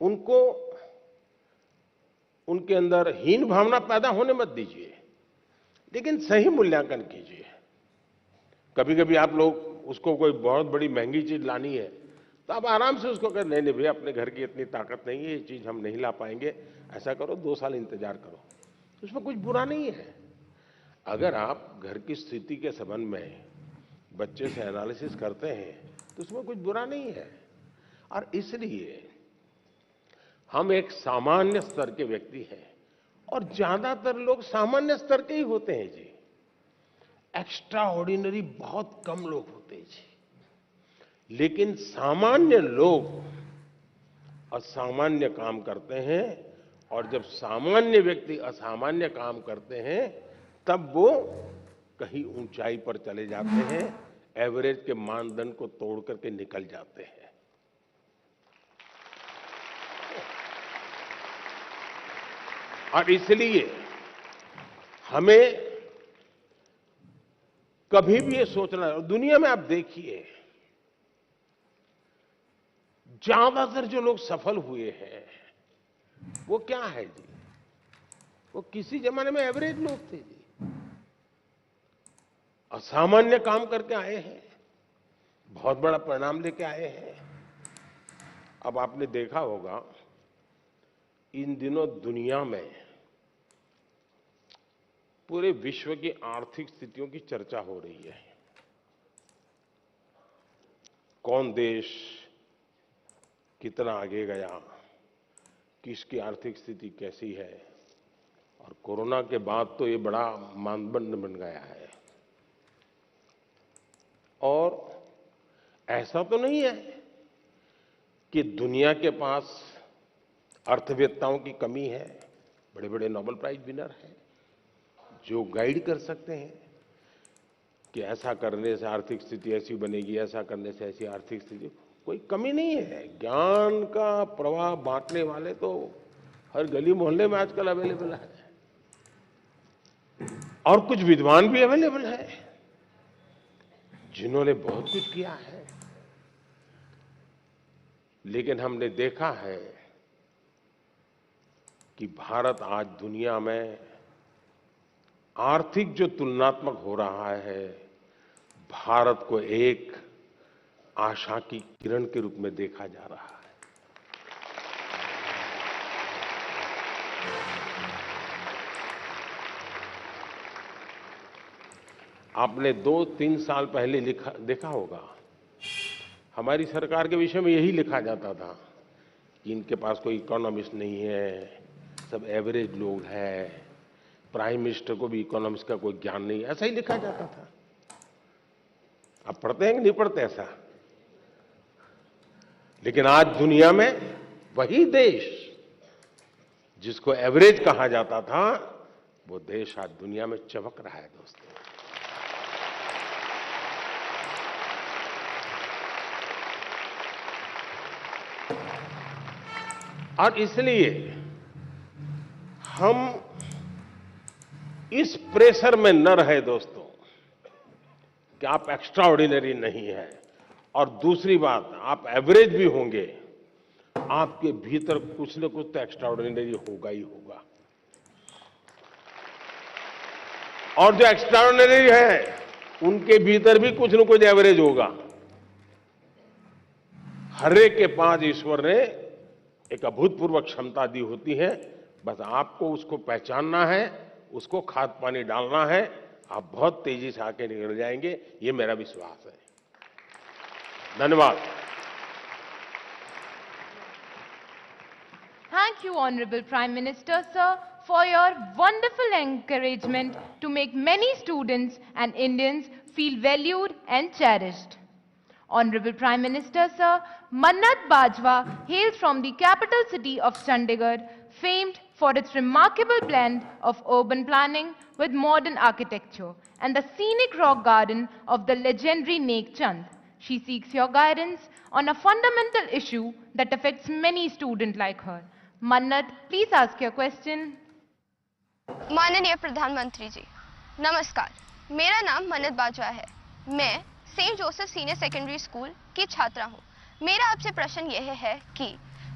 Speaker 1: उनको उनके अंदर हीन भावना पैदा होने मत दीजिए, लेकिन सही मूल्यांकन कीजिए। कभी कभी आप लोग उसको कोई बहुत बड़ी महंगी चीज लानी है तो आप आराम से उसको कहें, नहीं भैया अपने घर की इतनी ताकत नहीं है, ये चीज हम नहीं ला पाएंगे, ऐसा करो 2 साल इंतजार करो, उसमें कुछ बुरा नहीं है। अगर आप घर की स्थिति के संबंध में बच्चे से एनालिसिस करते हैं तो उसमें कुछ बुरा नहीं है। और इसलिए हम एक सामान्य स्तर के व्यक्ति हैं, और ज्यादातर लोग सामान्य स्तर के ही होते हैं जी। एक्स्ट्रा ऑर्डिनरी बहुत कम लोग होते हैं जी। लेकिन सामान्य लोग असामान्य काम करते हैं, और जब सामान्य व्यक्ति असामान्य काम करते हैं तब वो कहीं ऊंचाई पर चले जाते हैं, एवरेज के मानदंड को तोड़ करके निकल जाते हैं। और इसलिए हमें कभी भी ये सोचना है, दुनिया में आप देखिए ज्यादातर जो लोग सफल हुए हैं वो क्या है जी, वो किसी जमाने में एवरेज लोग थे जी, असामान्य काम करके आए हैं, बहुत बड़ा परिणाम लेके आए हैं। अब आपने देखा होगा इन दिनों दुनिया में पूरे विश्व की आर्थिक स्थितियों की चर्चा हो रही है। कौन देश कितना आगे गया, किसकी आर्थिक स्थिति कैसी है, और कोरोना के बाद तो ये बड़ा मानदंड बन गया है। और ऐसा तो नहीं है कि दुनिया के पास अर्थवेत्ताओं की कमी है, बड़े बड़े नोबेल प्राइज विनर हैं जो गाइड कर सकते हैं कि ऐसा करने से आर्थिक स्थिति ऐसी बनेगी, ऐसा करने से ऐसी आर्थिक स्थिति, कोई कमी नहीं है। ज्ञान का प्रवाह बांटने वाले तो हर गली मोहल्ले में आजकल अवेलेबल है, और कुछ विद्वान भी अवेलेबल है जिन्होंने बहुत कुछ किया है। लेकिन हमने देखा है कि भारत आज दुनिया में आर्थिक जो तुलनात्मक हो रहा है, भारत को एक आशा की किरण के रूप में देखा जा रहा है। आपने 2-3 साल पहले देखा होगा, हमारी सरकार के विषय में यही लिखा जाता था कि इनके पास कोई इकोनॉमिस्ट नहीं है, सब एवरेज लोग हैं, प्राइम मिनिस्टर को भी इकोनॉमिक्स का कोई ज्ञान नहीं, ऐसा ही लिखा जाता था। आप पढ़ते हैं कि नहीं पढ़ते ऐसा? लेकिन आज दुनिया में वही देश जिसको एवरेज कहा जाता था, वो देश आज दुनिया में चमक रहा है दोस्तों। और इसलिए हम इस प्रेशर में न रहे दोस्तों कि आप एक्स्ट्रा ऑर्डिनरी नहीं है, और दूसरी बात आप एवरेज भी होंगे, आपके भीतर कुछ न कुछ तो एक्स्ट्रा ऑर्डिनरी होगा ही होगा। और जो एक्स्ट्रा ऑर्डिनरी है उनके भीतर भी कुछ न कुछ एवरेज होगा। हर एक के पास ईश्वर ने एक अभूतपूर्व क्षमता दी होती है, बस आपको उसको पहचानना है, उसको खाद पानी डालना है, आप बहुत तेजी से आके निकल जाएंगे, ये मेरा विश्वास है। धन्यवाद।
Speaker 10: Thank you, Honorable Prime Minister, sir, for your wonderful encouragement to make many students and Indians feel valued and cherished. Honorable Prime Minister, sir, Mannat Bajwa hails from the capital city of Chandigarh, famed for its remarkable blend of urban planning with modern architecture and the scenic rock garden of the legendary Nek Chand. She seeks your guidance on a fundamental issue that affects many students like her. Mannat, please ask your question.
Speaker 15: माननीय प्रधानमंत्री जी, नमस्कार। मेरा नाम मन्नत बाजवा है। मैं Saint Joseph senior secondary school की छात्रा हूँ। मेरा आपसे प्रश्न यह है कि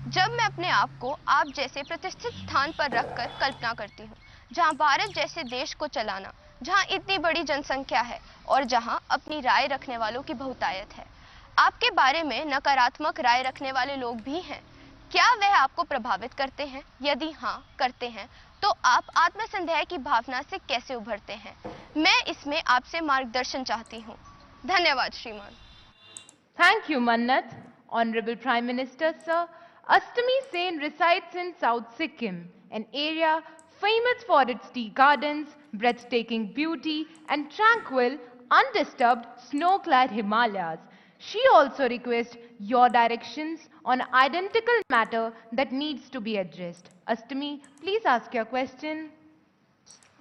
Speaker 15: जब मैं अपने आप को आप जैसे प्रतिष्ठित स्थान पर रखकर कल्पना करती हूँ, जहाँ भारत जैसे देश को चलाना, जहाँ इतनी बड़ी जनसंख्या है और जहाँ अपनी राय रखने वालों की बहुतायत है, आपके बारे में नकारात्मक राय रखने वाले लोग भी हैं। क्या वह आपको प्रभावित करते हैं? यदि हाँ करते हैं तो आप आत्मसंदेह की भावना से कैसे उभरते हैं? मैं इसमें आपसे मार्गदर्शन चाहती हूँ। धन्यवाद श्रीमान।
Speaker 10: Thank you, Mannat. Honorable Prime Minister, sir, Astami Sen resides in South Sikkim, an area famous for its tea gardens, breathtaking beauty, and tranquil, undisturbed, snow-clad Himalayas. She also requests your directions on identical matter that needs to be addressed. Astami, please ask your question.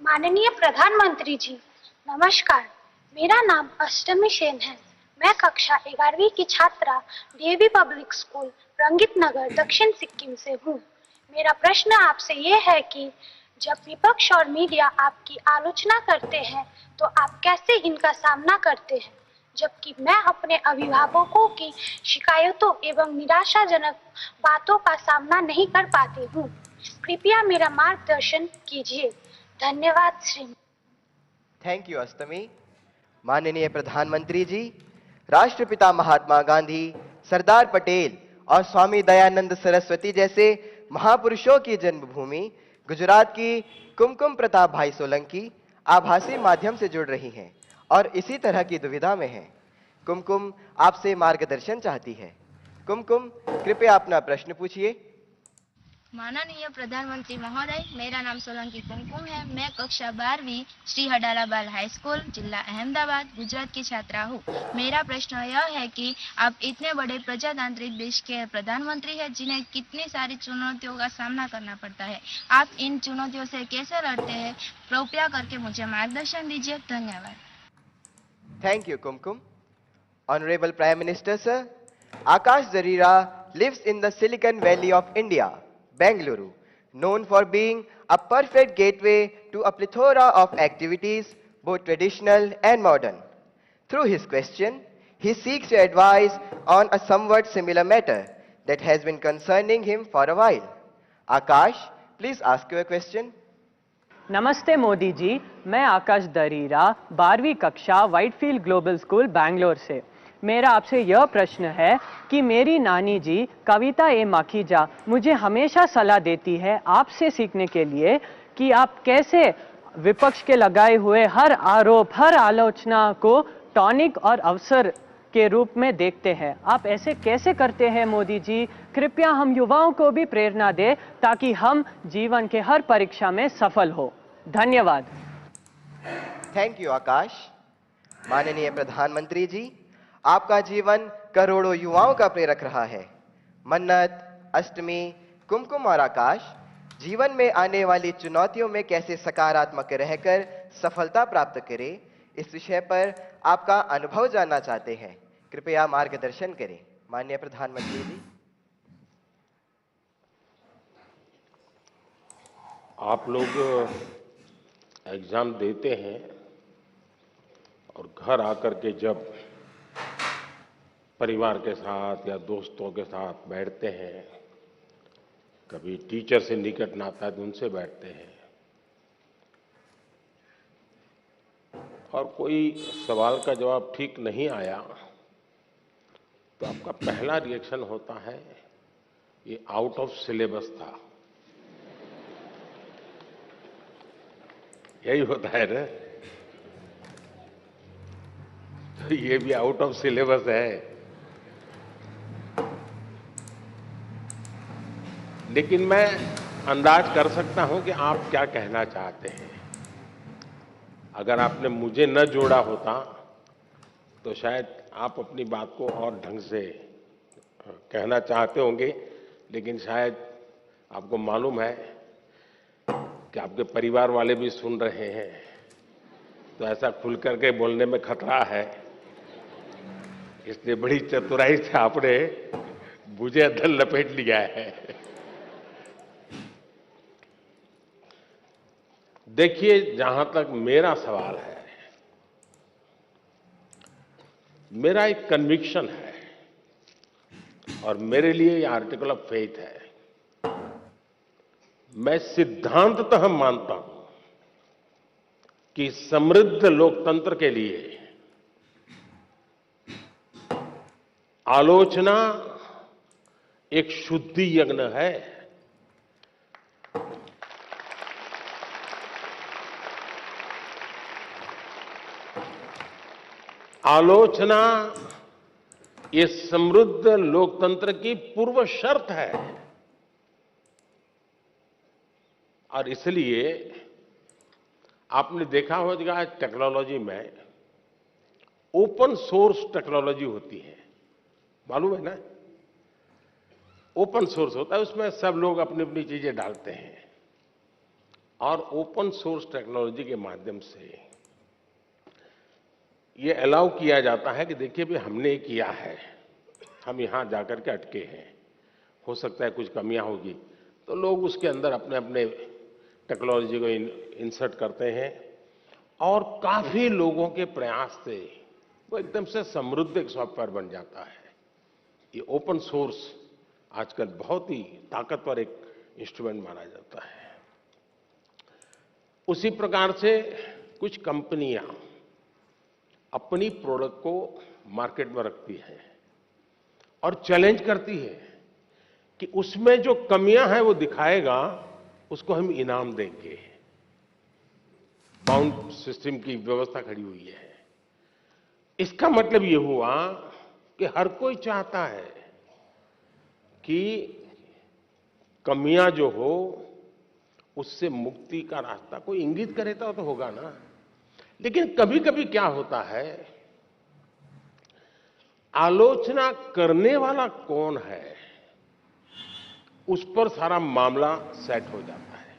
Speaker 16: माननीय प्रधानमंत्री जी, नमस्कार। मेरा नाम अष्टमी सेन है। मैं कक्षा 11वीं की छात्रा डीएवी पब्लिक स्कूल रंगित नगर दक्षिण सिक्किम से हूँ। मेरा प्रश्न आपसे ये है कि जब विपक्ष और मीडिया आपकी आलोचना करते हैं तो आप कैसे इनका सामना करते हैं, जबकि मैं अपने अभिभावकों की शिकायतों एवं निराशाजनक बातों का सामना नहीं कर पाती हूँ। कृपया मेरा मार्गदर्शन कीजिए। धन्यवाद श्री।
Speaker 2: थैंक यू अष्टमी। माननीय प्रधानमंत्री जी, राष्ट्रपिता महात्मा गांधी, सरदार पटेल और स्वामी दयानंद सरस्वती जैसे महापुरुषों की जन्मभूमि गुजरात की कुमकुम प्रताप भाई सोलंकी आभासी माध्यम से जुड़ रही हैं और इसी तरह की दुविधा में हैं। कुमकुम आपसे मार्गदर्शन चाहती है। कुमकुम, कृपया अपना प्रश्न पूछिए।
Speaker 17: माननीय प्रधानमंत्री महोदय, मेरा नाम सोलंकी कुमकुम है। मैं कक्षा 12वीं श्री हडाला बाल हाई स्कूल, जिला अहमदाबाद, गुजरात की छात्रा हूँ। मेरा प्रश्न यह है कि आप इतने बड़े प्रजातांत्रिक देश के प्रधानमंत्री हैं, जिन्हें कितनी सारी चुनौतियों का सामना करना पड़ता है। आप इन चुनौतियों से कैसे लड़ते हैं? कृपया करके मुझे मार्गदर्शन दीजिए। धन्यवाद।
Speaker 2: Thank you, Kumkum. Honorable Prime Minister, sir, Akash Zarira lives in the Silicon Valley of India, Bengaluru, known for being a perfect gateway to a plethora of activities, both traditional and modern. Through his question, he seeks your advice on a somewhat similar matter that has been concerning him for a while. Akash, please ask your question.
Speaker 18: नमस्ते मोदी जी, मैं आकाश दरीरा 12वीं कक्षा Whitefield global school Bangalore से। मेरा आपसे यह प्रश्न है कि मेरी नानी जी कविता ए माखीजा मुझे हमेशा सलाह देती है आपसे सीखने के लिए कि आप कैसे विपक्ष के लगाए हुए हर आरोप, हर आलोचना को टॉनिक और अवसर के रूप में देखते हैं। आप ऐसे कैसे करते हैं मोदी जी? कृपया हम युवाओं को भी प्रेरणा दें ताकि हम जीवन के हर परीक्षा में सफल हो। धन्यवाद।
Speaker 2: थैंक यू आकाश। माननीय प्रधानमंत्री जी, आपका जीवन करोड़ों युवाओं का प्रेरक रहा है। मन्नत, अष्टमी, कुमकुम और आकाश जीवन में आने वाली चुनौतियों में कैसे सकारात्मक रहकर सफलता प्राप्त करें, इस विषय पर आपका अनुभव जानना चाहते हैं। कृपया मार्गदर्शन करें। माननीय प्रधानमंत्री जी।
Speaker 1: आप लोग एग्जाम देते हैं और घर आकर के जब परिवार के साथ या दोस्तों के साथ बैठते हैं, कभी टीचर से निकट नाता है तो उनसे बैठते हैं और कोई सवाल का जवाब ठीक नहीं आया तो आपका पहला रिएक्शन होता है ये आउट ऑफ सिलेबस था। यही होता है ना, तो ये भी आउट ऑफ सिलेबस है। लेकिन मैं अंदाज कर सकता हूं कि आप क्या कहना चाहते हैं। अगर आपने मुझे न जोड़ा होता तो शायद आप अपनी बात को और ढंग से कहना चाहते होंगे, लेकिन शायद आपको मालूम है कि आपके परिवार वाले भी सुन रहे हैं, तो ऐसा खुल करके बोलने में खतरा है। इसलिए बड़ी चतुराई से आपने मुझे अंदर लपेट लिया है। देखिए, जहां तक मेरा सवाल है, मेरा एक कन्विक्शन है और मेरे लिए ये आर्टिकल ऑफ फेथ है। मैं सिद्धांततः मानता हूं कि समृद्ध लोकतंत्र के लिए आलोचना एक शुद्धि यज्ञ है। आलोचना ये समृद्ध लोकतंत्र की पूर्व शर्त है और इसलिए आपने देखा होगा टेक्नोलॉजी में ओपन सोर्स टेक्नोलॉजी होती है, मालूम है ना? ओपन सोर्स होता है, उसमें सब लोग अपनी अपनी चीजें डालते हैं और ओपन सोर्स टेक्नोलॉजी के माध्यम से ये अलाउ किया जाता है कि देखिए भी हमने ये किया है, हम यहां जाकर के अटके हैं, हो सकता है कुछ कमियां होगी, तो लोग उसके अंदर अपने अपने टेक्नोलॉजी को इंसर्ट करते हैं और काफी लोगों के प्रयास से वो एकदम से समृद्ध एक सॉफ्टवेयर बन जाता है। ये ओपन सोर्स आजकल बहुत ही ताकतवर एक इंस्ट्रूमेंट माना जाता है। उसी प्रकार से कुछ कंपनियां अपनी प्रोडक्ट को मार्केट में रखती हैं और चैलेंज करती है कि उसमें जो कमियां हैं वो दिखाएगा, उसको हम इनाम देंगे। बाउंड सिस्टम की व्यवस्था खड़ी हुई है। इसका मतलब ये हुआ कि हर कोई चाहता है कि कमियां जो हो उससे मुक्ति का रास्ता कोई इंगित करे तो होगा ना। लेकिन कभी कभी क्या होता है, आलोचना करने वाला कौन है उस पर सारा मामला सेट हो जाता है।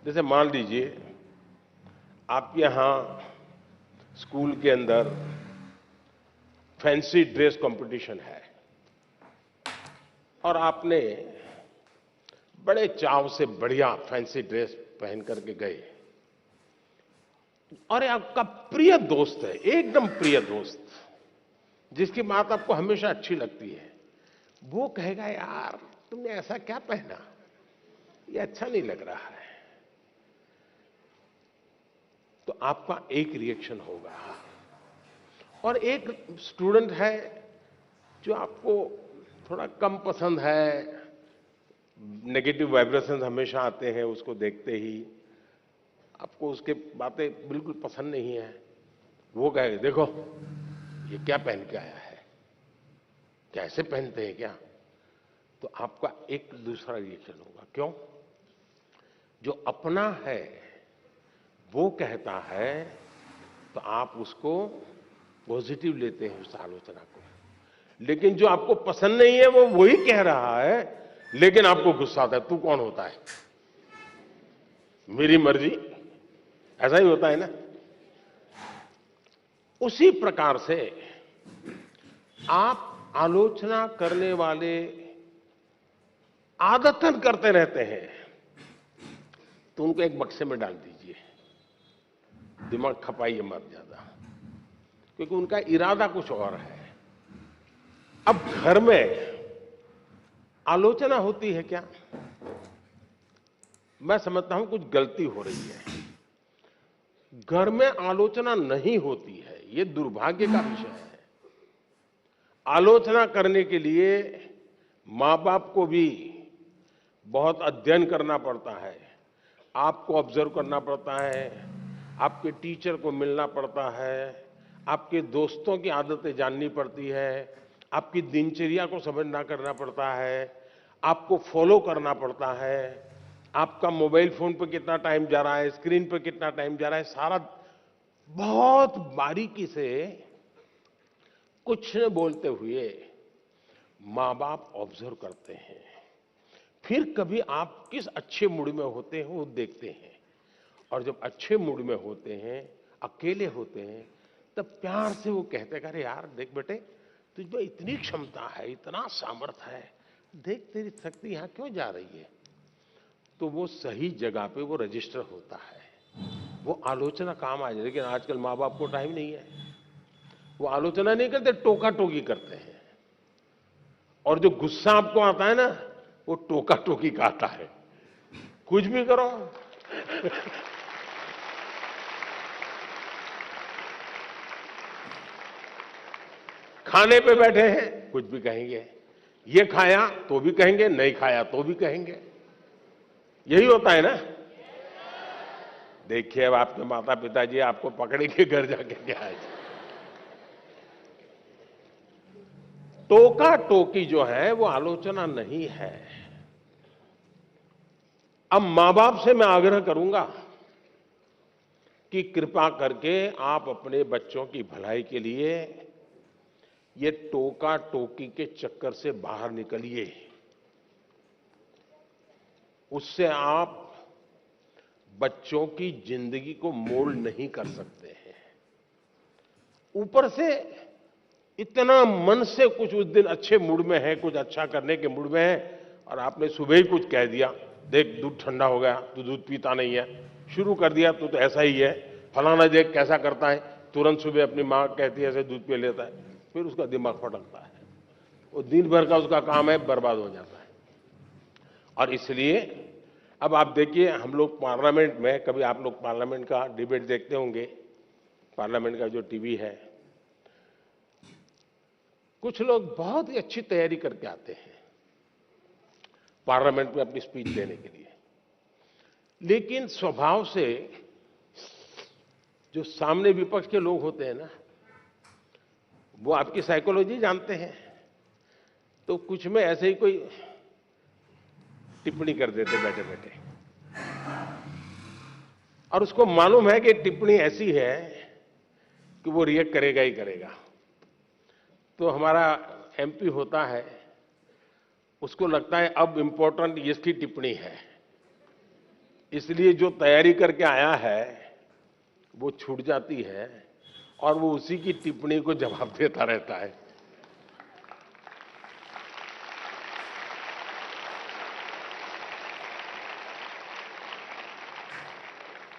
Speaker 1: जैसे मान लीजिए आप यहां स्कूल के अंदर फैंसी ड्रेस कंपटीशन है और आपने बड़े चाव से बढ़िया फैंसी ड्रेस पहन करके गए और आपका प्रिय दोस्त है, एकदम प्रिय दोस्त, जिसकी बात आपको हमेशा अच्छी लगती है, वो कहेगा यार तुमने ऐसा क्या पहना, ये अच्छा नहीं लग रहा है। तो आपका एक रिएक्शन होगा। और एक स्टूडेंट है जो आपको थोड़ा कम पसंद है, नेगेटिव वाइब्रेशंस हमेशा आते हैं उसको देखते ही, आपको उसके बातें बिल्कुल पसंद नहीं है, वो कहेगा देखो ये क्या पहन के आया है, कैसे पहनते हैं क्या। तो आपका एक दूसरा रिएक्शन होगा। क्यों? जो अपना है वो कहता है तो आप उसको पॉजिटिव लेते हैं उस आलोचना को, लेकिन जो आपको पसंद नहीं है वो वही कह रहा है, लेकिन आपको गुस्सा आता है, तू कौन होता है, मेरी मर्जी। ऐसा ही होता है ना। उसी प्रकार से आप आलोचना करने वाले आदतन करते रहते हैं तो उनको एक बक्से में डाल दीजिए, दिमाग खपाइए मत ज्यादा, क्योंकि उनका इरादा कुछ और है। अब घर में आलोचना होती है क्या? मैं समझता हूं कुछ गलती हो रही है। घर में आलोचना नहीं होती है, यह दुर्भाग्य का विषय है। आलोचना करने के लिए मां बाप को भी बहुत अध्ययन करना पड़ता है, आपको ऑब्जर्व करना पड़ता है, आपके टीचर को मिलना पड़ता है, आपके दोस्तों की आदतें जाननी पड़ती है, आपकी दिनचर्या को समझना करना पड़ता है, आपको फॉलो करना पड़ता है, आपका मोबाइल फोन पर कितना टाइम जा रहा है, स्क्रीन पर कितना टाइम जा रहा है, सारा बहुत बारीकी से कुछ न बोलते हुए माँ बाप ऑब्जर्व करते हैं, फिर कभी आप किस अच्छे मूड में होते हैं वो देखते हैं, और जब अच्छे मूड में होते हैं, अकेले होते हैं, तब प्यार से वो कहते हैं, अरे यार देख बेटे, तुझ में इतनी क्षमता है, इतना सामर्थ्य है, देख तेरी शक्ति यहाँ क्यों जा रही है। तो वो सही जगह पे वो रजिस्टर होता है, वो आलोचना काम आ जाए। लेकिन आजकल माँ बाप को टाइम नहीं है, वो आलोचना नहीं करते, टोका टोकी करते हैं। और जो गुस्सा आपको आता है ना, वो टोका टोकी का आता है, कुछ भी करो। खाने पे बैठे हैं, कुछ भी कहेंगे, ये खाया तो भी कहेंगे, नहीं खाया तो भी कहेंगे, यही होता है ना। देखिए अब आपके माता पिताजी आपको पकड़ेंगे घर जाके क्या है। टोका टोकी जो है वो आलोचना नहीं है। अब मां बाप से मैं आग्रह करूंगा कि कृपा करके आप अपने बच्चों की भलाई के लिए ये टोका टोकी के चक्कर से बाहर निकलिए। उससे आप बच्चों की जिंदगी को मोल्ड नहीं कर सकते हैं। ऊपर से इतना मन से कुछ उस दिन अच्छे मूड में है, कुछ अच्छा करने के मूड में है, और आपने सुबह ही कुछ कह दिया, देख दूध ठंडा हो गया, तू दूध पीता नहीं है, शुरू कर दिया, तू तो ऐसा ही है, फलाना देख कैसा करता है, तुरंत सुबह अपनी माँ कहती है ऐसे दूध पी लेता है, फिर उसका दिमाग फटकता है, वो दिन भर का उसका काम है, बर्बाद हो जाता है। और इसलिए अब आप देखिए, हम लोग पार्लियामेंट में, कभी आप लोग पार्लियामेंट का डिबेट देखते होंगे, पार्लियामेंट का जो टीवी है, कुछ लोग बहुत ही अच्छी तैयारी करके आते हैं पार्लियामेंट में अपनी स्पीच देने के लिए, लेकिन स्वभाव से जो सामने विपक्ष के लोग होते हैं ना, वो आपकी साइकोलॉजी जानते हैं, तो कुछ में ऐसे ही कोई टिप्पणी कर देते बैठे बैठे, और उसको मालूम है कि टिप्पणी ऐसी है कि वो रिएक्ट करेगा ही करेगा। तो हमारा एमपी होता है, उसको लगता है अब इंपॉर्टेंट इसकी टिप्पणी है, इसलिए जो तैयारी करके आया है वो छूट जाती है, और वो उसी की टिप्पणी को जवाब देता रहता है।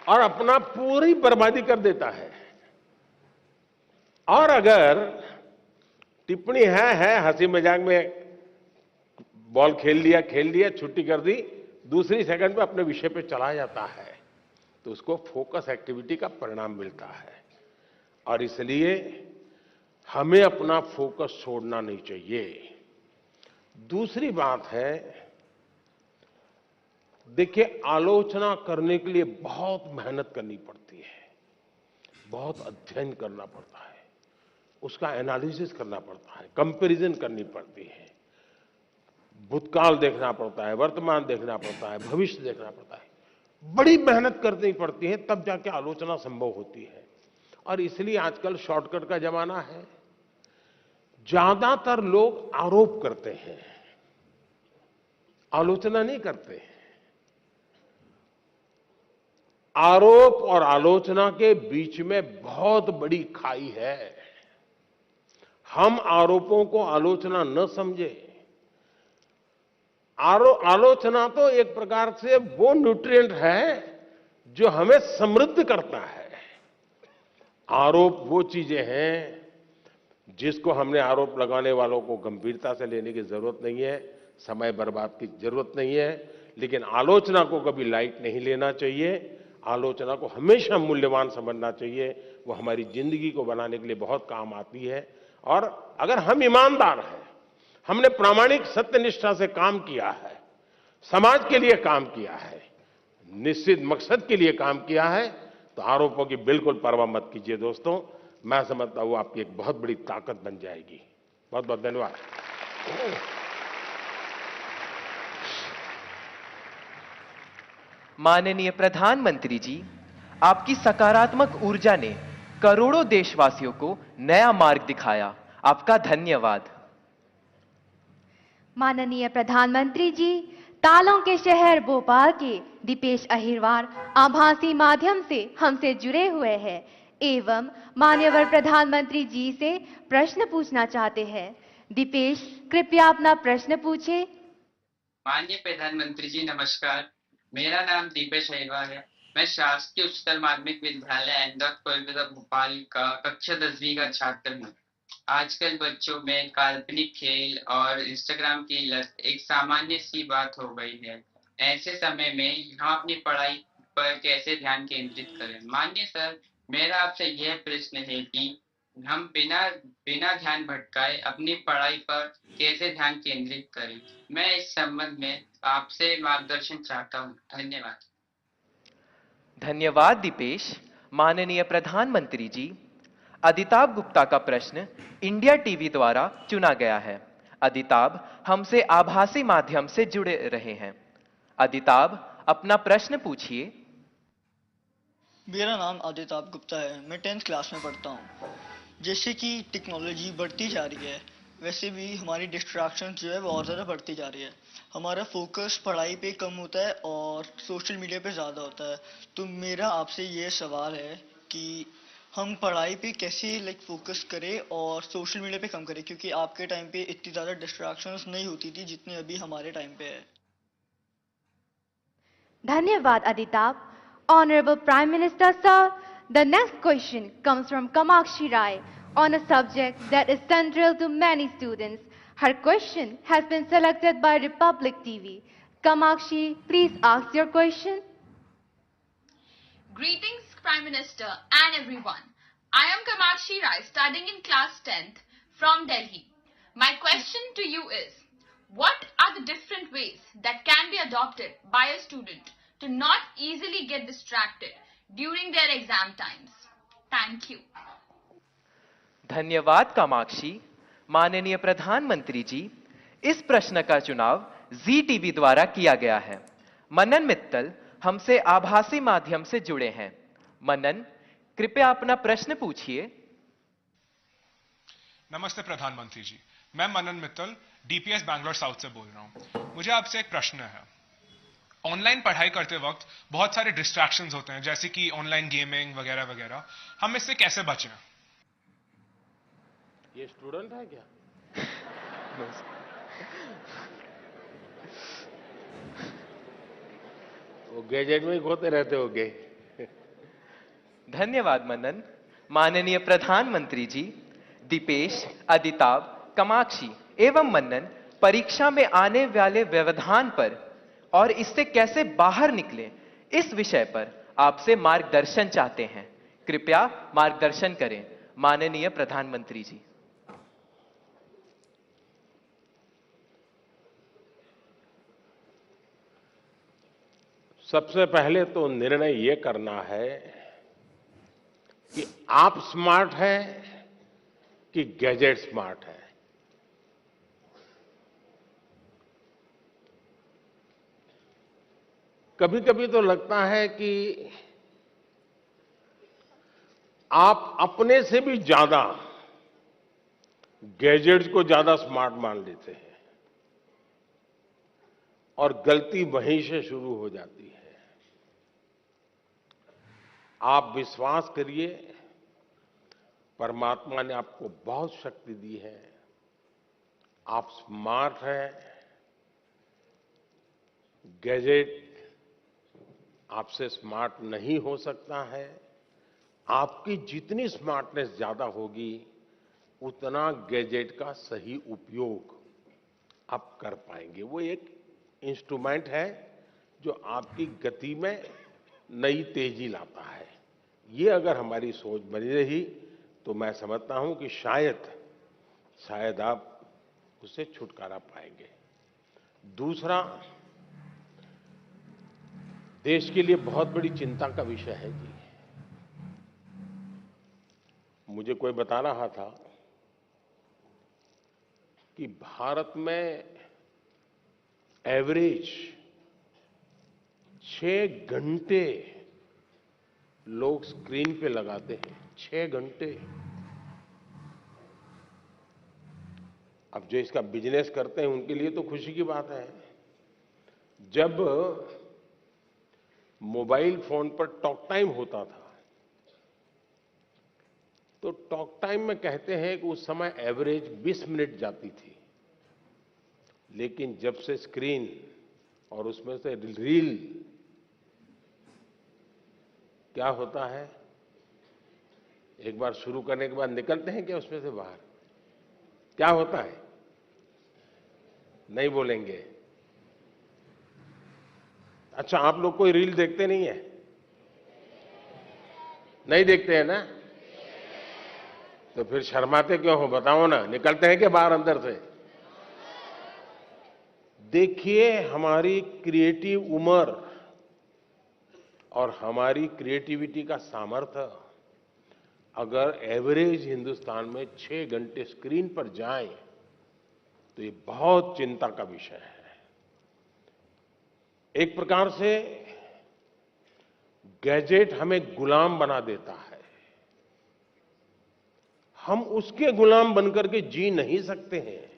Speaker 1: और अपना पूरी बर्बादी कर देता है। और अगर टिप्पणी है हंसी मजाक में, बॉल खेल लिया, छुट्टी कर दी, दूसरी सेकंड पे अपने विषय पे चला जाता है, तो उसको फोकस एक्टिविटी का परिणाम मिलता है। और इसलिए हमें अपना फोकस छोड़ना नहीं चाहिए। दूसरी बात है, देखिए आलोचना करने के लिए बहुत मेहनत करनी पड़ती है, बहुत अध्ययन करना पड़ता है, उसका एनालिसिस करना पड़ता है, कंपैरिजन करनी पड़ती है, भूतकाल देखना पड़ता है, वर्तमान देखना पड़ता है, भविष्य देखना पड़ता है, बड़ी मेहनत करनी पड़ती है, तब जाके आलोचना संभव होती है। और इसलिए आजकल शॉर्टकट का जमाना है। ज्यादातर लोग आरोप करते हैं, आलोचना नहीं करते। आरोप और आलोचना के बीच में बहुत बड़ी खाई है। हम आरोपों को आलोचना न समझे। आलोचना तो एक प्रकार से वो न्यूट्रिएंट है जो हमें समृद्ध करता है। आरोप वो चीजें हैं जिसको हमने आरोप लगाने वालों को गंभीरता से लेने की जरूरत नहीं है, समय बर्बाद की जरूरत नहीं है। लेकिन आलोचना को कभी लाइट नहीं लेना चाहिए, आलोचना को हमेशा मूल्यवान समझना चाहिए। वो हमारी जिंदगी को बनाने के लिए बहुत काम आती है। और अगर हम ईमानदार हैं, हमने प्रामाणिक सत्यनिष्ठा से काम किया है, समाज के लिए काम किया है, निश्चित मकसद के लिए काम किया है, तो आरोपों की बिल्कुल परवाह मत कीजिए दोस्तों। मैं समझता हूं आपकी एक बहुत बड़ी ताकत बन जाएगी। बहुत बहुत धन्यवाद।
Speaker 2: माननीय प्रधानमंत्री जी, आपकी सकारात्मक ऊर्जा ने करोड़ों देशवासियों को नया मार्ग दिखाया आपका धन्यवाद।
Speaker 4: माननीय प्रधानमंत्री जी, तालों के शहर भोपाल के दीपेश अहिरवार आभासी माध्यम से हमसे जुड़े हुए हैं एवं माननीय प्रधानमंत्री जी से प्रश्न पूछना चाहते हैं। दीपेश, कृपया अपना प्रश्न पूछे।
Speaker 19: माननीय प्रधानमंत्री जी नमस्कार, मेरा नाम दीपेश अहिरवार है। मैं शासकीय उच्चतर माध्यमिक विद्यालय अहमदाबाद कोलकाता भोपाल का कक्षा 10वीं का छात्र हूँ। आजकल बच्चों में काल्पनिक खेल और इंस्टाग्राम की लत एक सामान्य सी बात हो गई है। ऐसे समय में हम अपनी पढ़ाई पर कैसे ध्यान केंद्रित करें? माननीय सर, मेरा आपसे यह प्रश्न है कि हम बिना ध्यान भटकाए अपनी पढ़ाई पर कैसे ध्यान केंद्रित करें? मैं इस संबंध में आपसे मार्गदर्शन चाहता हूँ। धन्यवाद।
Speaker 2: धन्यवाद दीपेश। माननीय प्रधानमंत्री जी, अदिताभ गुप्ता का प्रश्न इंडिया टीवी द्वारा चुना गया है। अदिताभ हमसे आभासी माध्यम से जुड़े रहे हैं। अदिताभ, अपना प्रश्न पूछिए।
Speaker 20: मेरा नाम अदिताभ गुप्ता है। मैं 10th क्लास में पढ़ता हूँ। जैसे कि टेक्नोलॉजी बढ़ती जा रही है, वैसे भी हमारी डिस्ट्रैक्शन जो है वो और ज़्यादा बढ़ती जा रही है। हमारा फोकस पढ़ाई पे कम होता है और सोशल मीडिया पे ज़्यादा होता है। तो मेरा आपसे ये सवाल है कि हम पढ़ाई पे कैसे फोकस करें और सोशल मीडिया पे कम करें, क्योंकि आपके टाइम पे इतनी ज़्यादा डिस्ट्रैक्शंस नहीं होती थी जितनी अभी हमारे टाइम पे है।
Speaker 4: धन्यवाद अदिताभ। Honorable Prime Minister Sir, the next question comes from Kamakshi Rai on a subject that is central to many students. Her question has been selected by Republic TV. Kamakshi, please ask your question.
Speaker 21: Greetings, Prime Minister and everyone. I am Kamakshi Rai, studying in class 10th from Delhi. My question to you is, what are the different ways that can be adopted by a student to not easily get distracted during their exam times? Thank you.
Speaker 2: धन्यवाद कामाक्षी। माननीय प्रधानमंत्री जी, इस प्रश्न का चुनाव जी TV द्वारा किया गया है। मनन मित्तल हमसे आभासी माध्यम से जुड़े हैं। मनन, कृपया अपना प्रश्न पूछिए।
Speaker 22: नमस्ते प्रधानमंत्री जी, मैं मनन मित्तल डीपीएस बैंगलोर साउथ से बोल रहा हूं। मुझे आपसे एक प्रश्न है। ऑनलाइन पढ़ाई करते वक्त बहुत सारे डिस्ट्रैक्शंस होते हैं, जैसे कि ऑनलाइन गेमिंग वगैरह वगैरह। हम इससे कैसे बचें?
Speaker 1: ये स्टूडेंट है क्या? वो गैजेट में ही खोते रहते होगे।
Speaker 2: धन्यवाद मनन। माननीय प्रधानमंत्री जी, दीपेश, अदिताभ, कामाक्षी एवं मनन परीक्षा में आने वाले व्यवधान पर और इससे कैसे बाहर निकलें, इस विषय पर आपसे मार्गदर्शन चाहते हैं। कृपया मार्गदर्शन करें माननीय प्रधानमंत्री जी।
Speaker 1: सबसे पहले तो निर्णय ये करना है कि आप स्मार्ट हैं कि गैजेट स्मार्ट है। कभी कभी तो लगता है कि आप अपने से भी ज्यादा गैजेट्स को ज्यादा स्मार्ट मान लेते हैं और गलती वहीं से शुरू हो जाती है। आप विश्वास करिए, परमात्मा ने आपको बहुत शक्ति दी है। आप स्मार्ट हैं। गैजेट आपसे स्मार्ट नहीं हो सकता है। आपकी जितनी स्मार्टनेस ज्यादा होगी, उतना गैजेट का सही उपयोग आप कर पाएंगे। वो एक इंस्ट्रूमेंट है जो आपकी गति में नई तेजी लाता है। ये अगर हमारी सोच बनी रही तो मैं समझता हूं कि शायद आप उससे छुटकारा पाएंगे। दूसरा, देश के लिए बहुत बड़ी चिंता का विषय है जी। मुझे कोई बता रहा था कि भारत में एवरेज 6 घंटे लोग स्क्रीन पे लगाते हैं। 6 घंटे। अब जो इसका बिजनेस करते हैं उनके लिए तो खुशी की बात है। जब मोबाइल फोन पर टॉक टाइम होता था तो टॉक टाइम में कहते हैं कि उस समय एवरेज 20 मिनट जाती थी, लेकिन जब से स्क्रीन और उसमें से रील, क्या होता है, एक बार शुरू करने के बाद निकलते हैं क्या उसमें से बाहर? क्या होता है? नहीं बोलेंगे। अच्छा, आप लोग कोई रील देखते नहीं है? नहीं देखते हैं ना? तो फिर शर्माते क्यों हो, बताओ ना, निकलते हैं क्या बाहर अंदर से? देखिए, हमारी क्रिएटिव उम्र और हमारी क्रिएटिविटी का सामर्थ्य अगर एवरेज हिंदुस्तान में 6 घंटे स्क्रीन पर जाए तो ये बहुत चिंता का विषय है। एक प्रकार से गैजेट हमें गुलाम बना देता है। हम उसके गुलाम बनकर के जी नहीं सकते हैं।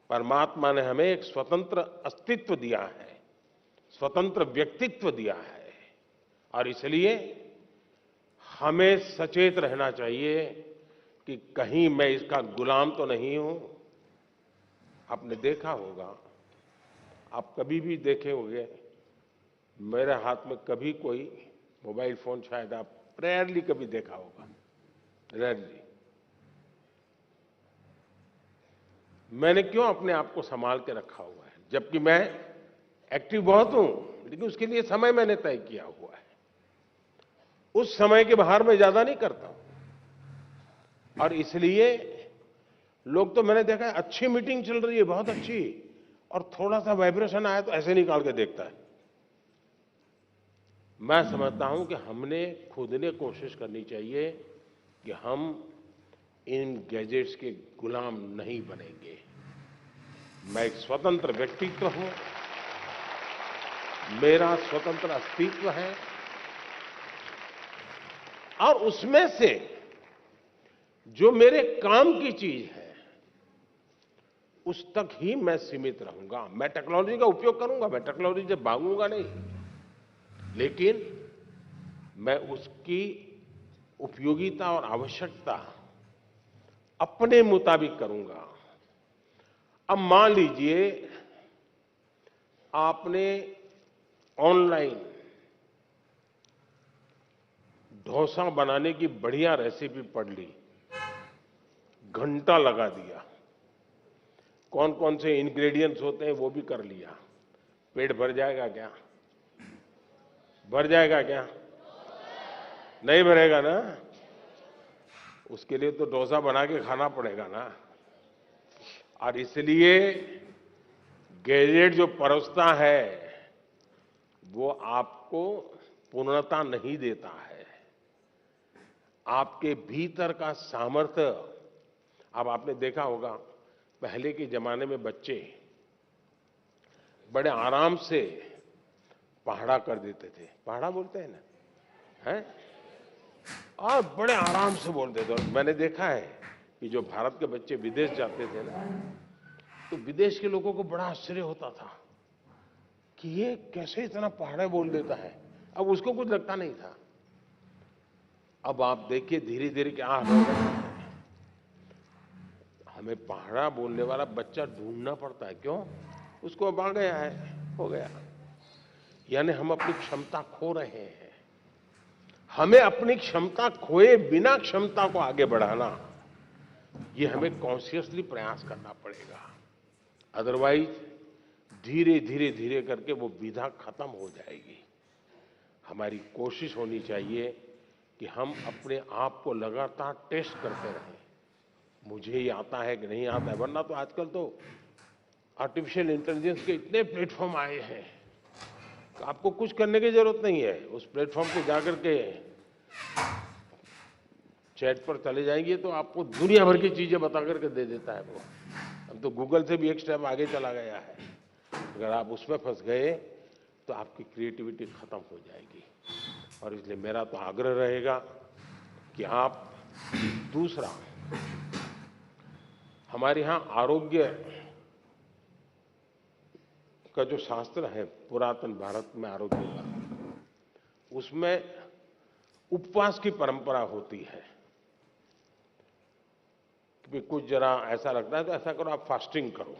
Speaker 1: परमात्मा ने हमें एक स्वतंत्र अस्तित्व दिया है, स्वतंत्र व्यक्तित्व दिया है, और इसलिए हमें सचेत रहना चाहिए कि कहीं मैं इसका गुलाम तो नहीं हूं। आपने देखा होगा, आप कभी भी देखे होंगे, मेरे हाथ में कभी कोई मोबाइल फोन शायद आप रेयरली कभी देखा होगा, रेयरली। मैंने क्यों अपने आप को संभाल के रखा हुआ है, जबकि मैं एक्टिव बहुत हूं, लेकिन उसके लिए समय मैंने तय किया हुआ है। उस समय के बाहर मैं ज्यादा नहीं करता हूं। और इसलिए लोग, तो मैंने देखा है, अच्छी मीटिंग चल रही है, बहुत अच्छी, और थोड़ा सा वाइब्रेशन आया तो ऐसे निकाल के देखता है। मैं समझता हूं कि हमने खुद ने कोशिश करनी चाहिए कि हम इन गैजेट्स के गुलाम नहीं बनेंगे। मैं एक स्वतंत्र व्यक्तित्व हूं, मेरा स्वतंत्र अस्तित्व है, और उसमें से जो मेरे काम की चीज है उस तक ही मैं सीमित रहूंगा। मैं टेक्नोलॉजी का उपयोग करूंगा, मैं टेक्नोलॉजी से भागूंगा नहीं, लेकिन मैं उसकी उपयोगिता और आवश्यकता अपने मुताबिक करूंगा। अब मान लीजिए आपने ऑनलाइन डोसा बनाने की बढ़िया रेसिपी पढ़ ली, घंटा लगा दिया, कौन कौन से इंग्रेडिएंट्स होते हैं वो भी कर लिया, पेट भर जाएगा क्या? भर जाएगा क्या? नहीं भरेगा ना? उसके लिए तो डोसा बना के खाना पड़ेगा ना। और इसलिए गैजेट जो परोसता है वो आपको पूर्णता नहीं देता है। आपके भीतर का सामर्थ्य, अब आपने देखा होगा, पहले के जमाने में बच्चे बड़े आराम से पहाड़ा कर देते थे, पहाड़ा बोलते हैं ना, हैं? और बड़े आराम से बोलते थे। और मैंने देखा है कि जो भारत के बच्चे विदेश जाते थे ना, तो विदेश के लोगों को बड़ा आश्चर्य होता था कि ये कैसे इतना पहाड़ा बोल देता है। अब उसको कुछ लगता नहीं था। अब आप देखिए धीरे धीरे क्या हो रहा है, हमें पहाड़ा बोलने वाला बच्चा ढूंढना पड़ता है। क्यों? उसको अब आ गया है, हो गया। यानी हम अपनी क्षमता खो रहे हैं। हमें अपनी क्षमता खोए बिना क्षमता को आगे बढ़ाना, ये हमें कॉन्शियसली प्रयास करना पड़ेगा। अदरवाइज धीरे धीरे धीरे करके वो विधा खत्म हो जाएगी। हमारी कोशिश होनी चाहिए कि हम अपने आप को लगातार टेस्ट करते रहें, मुझे ये आता है कि नहीं आता है। वरना तो आजकल तो आर्टिफिशियल इंटेलिजेंस के इतने प्लेटफॉर्म आए हैं कि आपको कुछ करने की जरूरत नहीं है। उस प्लेटफॉर्म पे जाकर के चैट पर चले जाएंगे तो आपको दुनिया भर की चीजें बता करके दे देता है वो। अब तो गूगल से भी एक स्टेप आगे चला गया है। अगर आप उसमें फंस गए तो आपकी क्रिएटिविटी खत्म हो जाएगी। और इसलिए मेरा तो आग्रह रहेगा कि आप दूसरा, हमारे यहाँ आरोग्य का जो शास्त्र है पुरातन भारत में आरोग्य का, उसमें उपवास की परंपरा होती है कि कुछ जरा ऐसा लगता है तो ऐसा करो, आप फास्टिंग करो।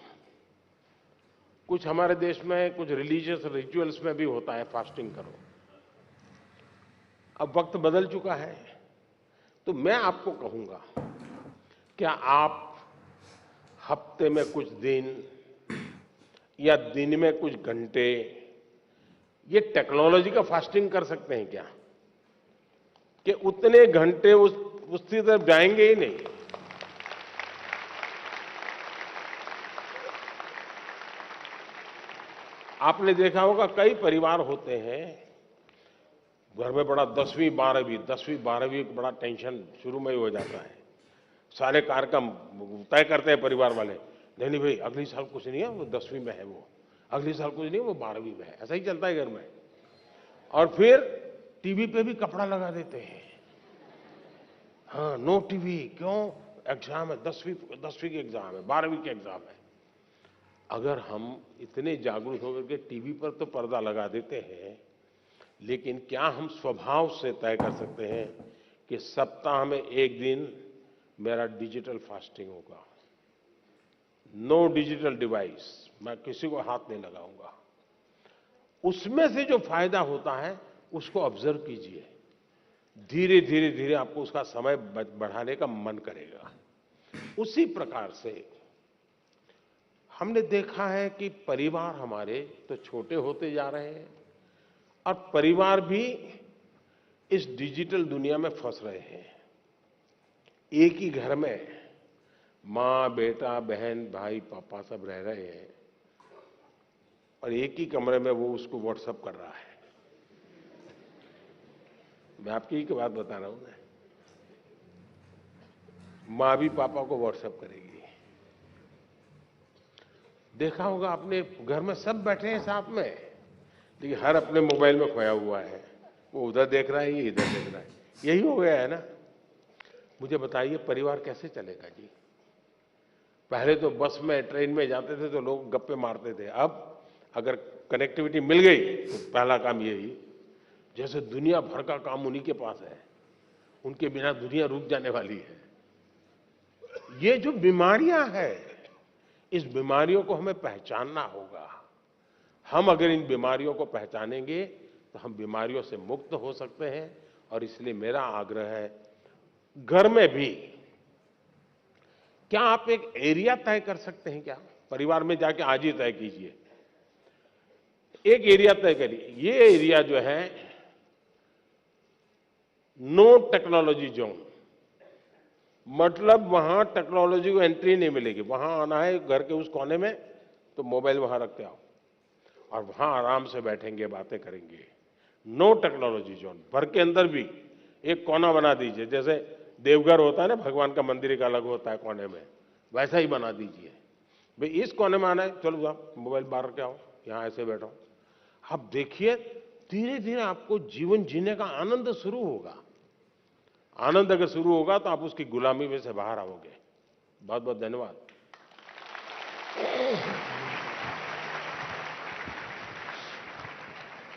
Speaker 1: कुछ हमारे देश में कुछ रिलीजियस रिचुअल्स में भी होता है फास्टिंग करो। अब वक्त बदल चुका है, तो मैं आपको कहूंगा, क्या आप हफ्ते में कुछ दिन या दिन में कुछ घंटे ये टेक्नोलॉजी का फास्टिंग कर सकते हैं क्या? कि उतने घंटे उसकी तरफ जाएंगे ही नहीं। आपने देखा होगा कई परिवार होते हैं घर में बड़ा 10वीं 12वीं बड़ा टेंशन शुरू में ही हो जाता है। सारे कार्यक्रम तय करते हैं परिवार वाले, नहीं भाई अगली साल कुछ नहीं है, वो 10वीं में है, वो अगली साल कुछ नहीं है, वो 12वीं में है। ऐसा ही चलता है घर में। और फिर टीवी पे भी कपड़ा लगा देते हैं, हाँ नो टीवी, क्यों? एग्जाम है, 10वीं की एग्जाम है, 12वीं की एग्जाम है। अगर हम इतने जागरूक होकर के टीवी पर तो पर्दा लगा देते हैं, लेकिन क्या हम स्वभाव से तय कर सकते हैं कि सप्ताह में एक दिन मेरा डिजिटल फास्टिंग होगा, नो डिजिटल डिवाइस, मैं किसी को हाथ नहीं लगाऊंगा। उसमें से जो फायदा होता है उसको ऑब्जर्व कीजिए, धीरे धीरे धीरे आपको उसका समय बढ़ाने का मन करेगा। उसी प्रकार से हमने देखा है कि परिवार हमारे तो छोटे होते जा रहे हैं और परिवार भी इस डिजिटल दुनिया में फंस रहे हैं। एक ही घर में माँ, बेटा, बहन, भाई, पापा सब रह रहे हैं और एक ही कमरे में वो उसको व्हाट्सएप कर रहा है। मैं आपकी ही बात बता रहा हूं ना, माँ भी पापा को व्हाट्सएप करेगी। देखा होगा आपने, घर में सब बैठे हैं साथ में, लेकिन हर अपने मोबाइल में खोया हुआ है, वो उधर देख रहा है, ये इधर देख रहा है। यही हो गया है ना। मुझे बताइए परिवार कैसे चलेगा जी? पहले तो बस में ट्रेन में जाते थे तो लोग गप्पे मारते थे, अब अगर कनेक्टिविटी मिल गई तो पहला काम यही, जैसे दुनिया भर का काम उन्हीं के पास है, उनके बिना दुनिया रुक जाने वाली है। ये जो बीमारियां हैं, इस बीमारियों को हमें पहचानना होगा। हम अगर इन बीमारियों को पहचानेंगे तो हम बीमारियों से मुक्त हो सकते हैं। और इसलिए मेरा आग्रह है, घर में भी क्या आप एक एरिया तय कर सकते हैं क्या? परिवार में जाके आज ही तय कीजिए, एक एरिया तय करिए। ये एरिया जो है नो टेक्नोलॉजी जोन, मतलब वहां टेक्नोलॉजी को एंट्री नहीं मिलेगी। वहां आना है घर के उस कोने में तो मोबाइल वहां रख के आओ और वहां आराम से बैठेंगे, बातें करेंगे। No technology zone. घर के अंदर भी एक कोना बना दीजिए, जैसे देवघर होता है ना, भगवान का मंदिर एक अलग होता है कोने में, वैसा ही बना दीजिए। भाई इस कोने में आना है, चलो जाओ मोबाइल बाहर के आओ, यहां ऐसे बैठो। आप देखिए धीरे धीरे आपको जीवन जीने का आनंद शुरू होगा। आनंद अगर शुरू होगा तो आप उसकी गुलामी में से बाहर आओगे। बहुत बहुत धन्यवाद।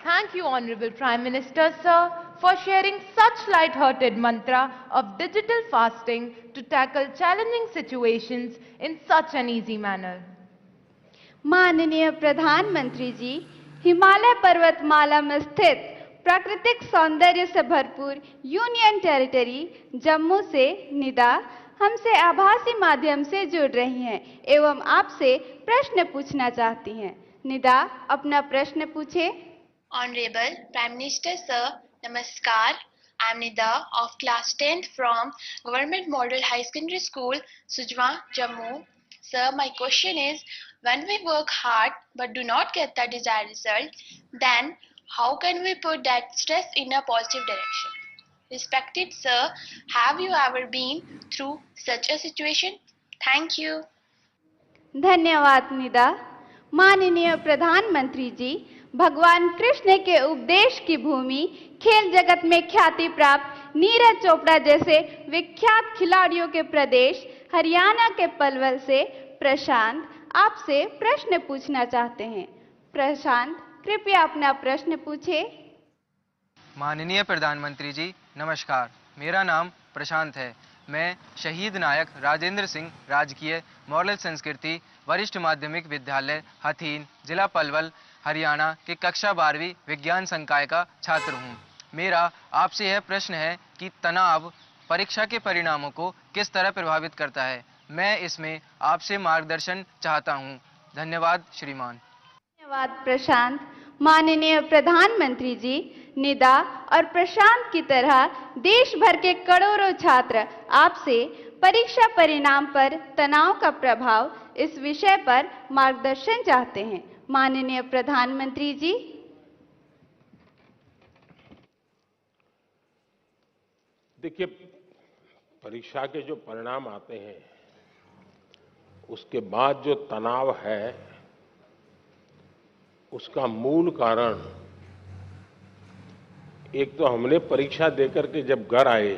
Speaker 10: Thank you, Honorable Prime Minister, sir, for sharing such light-hearted mantra of digital fasting to tackle challenging situations in such an easy manner.
Speaker 7: माननीय प्रधानमंत्री जी, हिमालय पर्वतमाला में स्थित प्राकृतिक सौंदर्य से भरपूर यूनियन टेरिटरी जम्मू से निदा हमसे आभासी माध्यम से जुड़ रही हैं एवं आपसे प्रश्न पूछना चाहती हैं। निदा, अपना प्रश्न पूछे।
Speaker 17: Honorable Prime Minister Sir, Namaskar. I am Nida of class 10th from Government Model High Secondary School, Sujwa, Jammu. Sir, my question is, when we work hard but do not get the desired result, then how can we put that stress in a positive direction? Respected sir, have you ever been through such a situation? Thank you.
Speaker 7: धन्यवाद निदा। माननीय प्रधानमंत्री जी, भगवान कृष्ण के उपदेश की भूमि, खेल जगत में ख्याति प्राप्त नीरज चोपड़ा जैसे विख्यात खिलाड़ियों के प्रदेश हरियाणा के पलवल से प्रशांत आपसे प्रश्न पूछना चाहते हैं। प्रशांत, कृपया अपना प्रश्न पूछे।
Speaker 5: माननीय प्रधानमंत्री जी नमस्कार, मेरा नाम प्रशांत है। मैं शहीद नायक राजेंद्र सिंह राजकीय मॉडल संस्कृति वरिष्ठ माध्यमिक विद्यालय हथीन, जिला पलवल, हरियाणा के कक्षा 12वीं विज्ञान संकाय का छात्र हूँ। मेरा आपसे यह प्रश्न है कि तनाव परीक्षा के परिणामों को किस तरह प्रभावित करता है। मैं इसमें आपसे मार्गदर्शन चाहता हूँ। धन्यवाद श्रीमान।
Speaker 7: धन्यवाद प्रशांत। माननीय प्रधानमंत्री जी, निदा और प्रशांत की तरह देश भर के करोड़ों छात्र आपसे परीक्षा परिणाम पर तनाव का प्रभाव इस विषय पर मार्गदर्शन चाहते हैं। माननीय प्रधानमंत्री जी।
Speaker 1: देखिए, परीक्षा के जो परिणाम आते हैं उसके बाद जो तनाव है उसका मूल कारण, एक तो हमने परीक्षा देकर के जब घर आए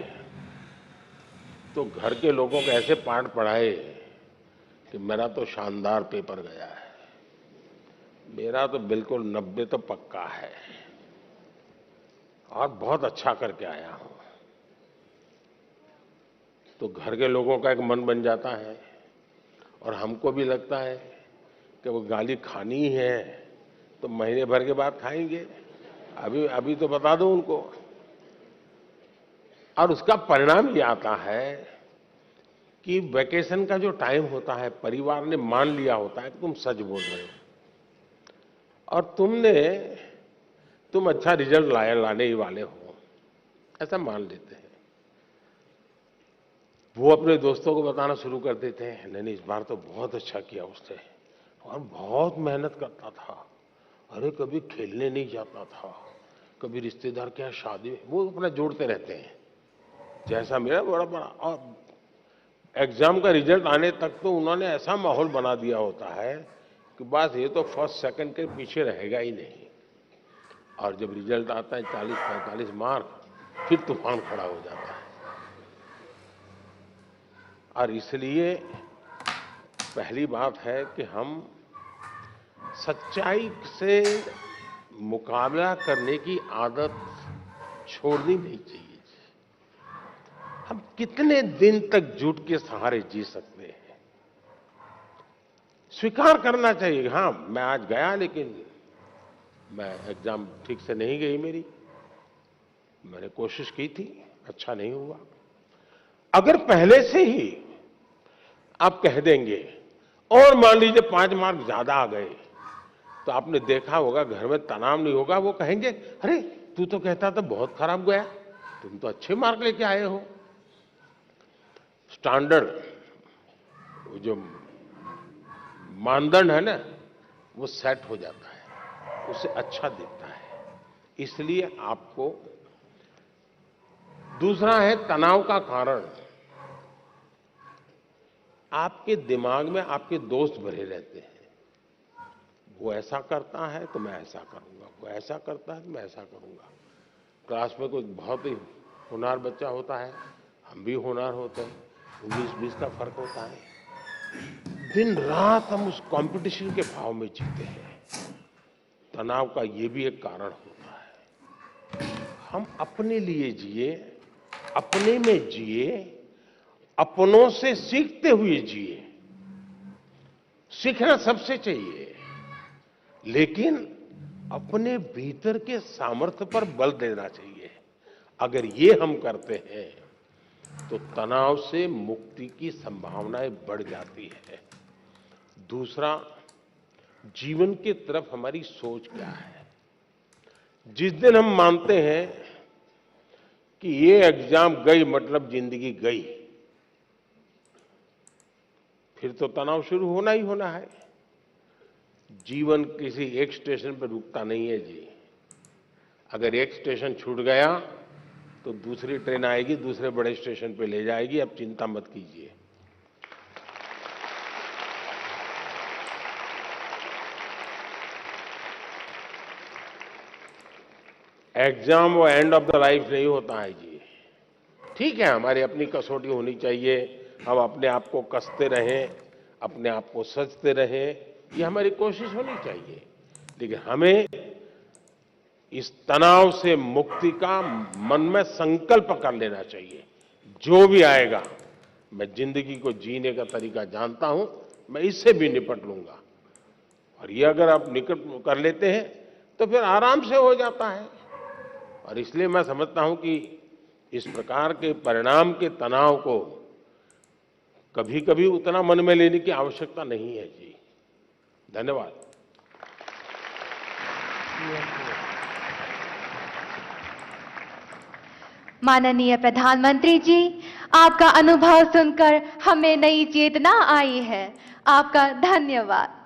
Speaker 1: तो घर के लोगों को ऐसे पाठ पढ़ाए कि मेरा तो शानदार पेपर गया है, मेरा तो बिल्कुल 90 तो पक्का है और बहुत अच्छा करके आया हूं। तो घर के लोगों का एक मन बन जाता है और हमको भी लगता है कि वो गाली खानी ही है तो महीने भर के बाद खाएंगे, अभी तो बता दो उनको। और उसका परिणाम ये आता है कि वैकेशन का जो टाइम होता है, परिवार ने मान लिया होता है कि तुम सच बोल रहे हो और तुम अच्छा रिजल्ट लाने ही वाले हो, ऐसा मान लेते हैं। वो अपने दोस्तों को बताना शुरू कर देते हैं, नहीं इस बार तो बहुत अच्छा किया उसने और बहुत मेहनत करता था, अरे कभी खेलने नहीं जाता था, कभी रिश्तेदार के यहाँ शादी में, वो अपना जोड़ते रहते हैं जैसा मेरा बड़ा। और एग्जाम का रिजल्ट आने तक तो उन्होंने ऐसा माहौल बना दिया होता है कि बस ये तो फर्स्ट सेकंड के पीछे रहेगा ही नहीं। और जब रिजल्ट आता है 40-45 मार्क, फिर तूफान खड़ा हो जाता है। और इसलिए पहली बात है कि हम सच्चाई से मुकाबला करने की आदत छोड़नी नहीं चाहिए। हम कितने दिन तक झूठ के सहारे जी सकते हैं? स्वीकार करना चाहिए, हाँ मैं आज गया लेकिन मैं एग्जाम ठीक से नहीं गई मेरी, मैंने कोशिश की थी, अच्छा नहीं हुआ। अगर पहले से ही आप कह देंगे और मान लीजिए 5 मार्क ज्यादा आ गए तो आपने देखा होगा घर में तनाव नहीं होगा। वो कहेंगे अरे तू तो कहता था बहुत खराब गया, तुम तो अच्छे मार्क लेके आए हो। स्टैंडर्ड जो मानदंड है ना वो सेट हो जाता है, उससे अच्छा दिखता है। इसलिए आपको दूसरा है तनाव का कारण, आपके दिमाग में आपके दोस्त भरे रहते हैं। वो ऐसा करता है तो मैं ऐसा करूंगा, वो ऐसा करता है तो मैं ऐसा करूंगा। क्लास में कोई बहुत ही होनहार बच्चा होता है, हम भी होनहार होते हैं, 19-20 का फर्क होता है। दिन रात हम उस कंपटीशन के भाव में जीते हैं। तनाव का ये भी एक कारण होता है। हम अपने लिए जिए, अपने में जिए, अपनों से सीखते हुए जिए। सीखना सबसे चाहिए, लेकिन अपने भीतर के सामर्थ्य पर बल देना चाहिए। अगर ये हम करते हैं तो तनाव से मुक्ति की संभावनाएं बढ़ जाती है। दूसरा, जीवन की तरफ हमारी सोच क्या है। जिस दिन हम मानते हैं कि ये एग्जाम गई मतलब जिंदगी गई, फिर तो तनाव शुरू होना ही होना है। जीवन किसी एक स्टेशन पर रुकता नहीं है जी। अगर एक स्टेशन छूट गया तो दूसरी ट्रेन आएगी, दूसरे बड़े स्टेशन पे ले जाएगी। अब चिंता मत कीजिए। एग्जाम वो एंड ऑफ द लाइफ नहीं होता है जी। ठीक है, हमारी अपनी कसौटी होनी चाहिए, हम अपने आप को कसते रहें, अपने आप को सजते रहें, ये हमारी कोशिश होनी चाहिए। लेकिन हमें इस तनाव से मुक्ति का मन में संकल्प कर लेना चाहिए। जो भी आएगा, मैं जिंदगी को जीने का तरीका जानता हूं, मैं इससे भी निपट लूंगा। और ये अगर आप निकट कर लेते हैं तो फिर आराम से हो जाता है। और इसलिए मैं समझता हूं कि इस प्रकार के परिणाम के तनाव को कभी कभी उतना मन में लेने की आवश्यकता नहीं है जी। धन्यवाद।
Speaker 4: माननीय प्रधानमंत्री जी, आपका अनुभव सुनकर हमें नई चेतना आई है। आपका धन्यवाद।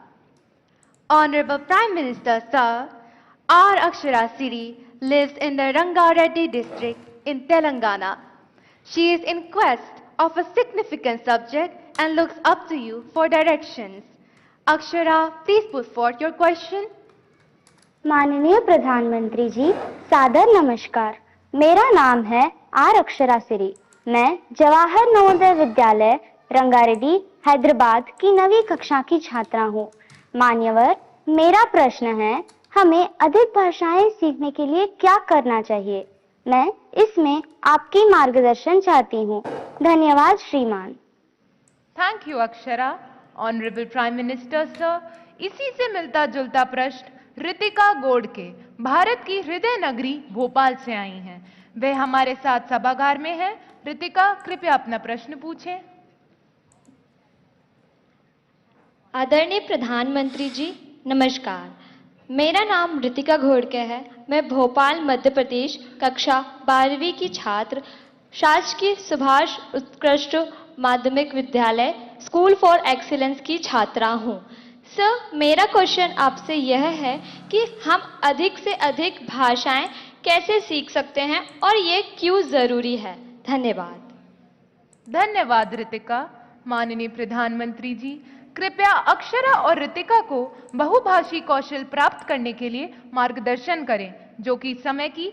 Speaker 4: Honorable Prime Minister, sir, our Akshara Siri lives in the Rangareddy district in Telangana. She is in quest of a significant subject and looks up to you for directions. Akshara, please put forth your question.
Speaker 6: माननीय प्रधानमंत्री जी, सादर नमस्कार। मेरा नाम है are Akshara सिरी। मैं जवाहर नवोदय विद्यालय रंगारेड्डी हैदराबाद की 9वीं कक्षा की छात्रा हूँ। मान्यवर, मेरा प्रश्न है, हमें अधिक भाषाएं सीखने के लिए क्या करना चाहिए? मैं इसमें आपकी मार्गदर्शन चाहती हूँ। धन्यवाद श्रीमान।
Speaker 10: Thank you Akshara. Honourable prime minister sir, इसी से मिलता जुलता प्रश्न रितिका गोडके भारत की हृदय नगरी भोपाल से आई हैं। वे हमारे साथ सभागार में हैं। रितिका, कृपया अपना प्रश्न पूछें।
Speaker 8: आदरणीय प्रधानमंत्री जी, नमस्कार। मेरा नाम रितिका घोड़के है। मैं भोपाल मध्य प्रदेश कक्षा 12वीं की छात्र शासकीय सुभाष उत्कृष्ट माध्यमिक विद्यालय स्कूल फॉर एक्सीलेंस की छात्रा हूँ। सर, मेरा क्वेश्चन आपसे यह है कि हम अधिक से अधिक भाषाएं कैसे सीख सकते हैं और ये क्यों जरूरी है? धन्यवाद।
Speaker 10: धन्यवाद रितिका। माननीय प्रधानमंत्री जी, कृपया अक्षरा और रितिका को बहुभाषी कौशल प्राप्त करने के लिए मार्गदर्शन करें, जो कि समय की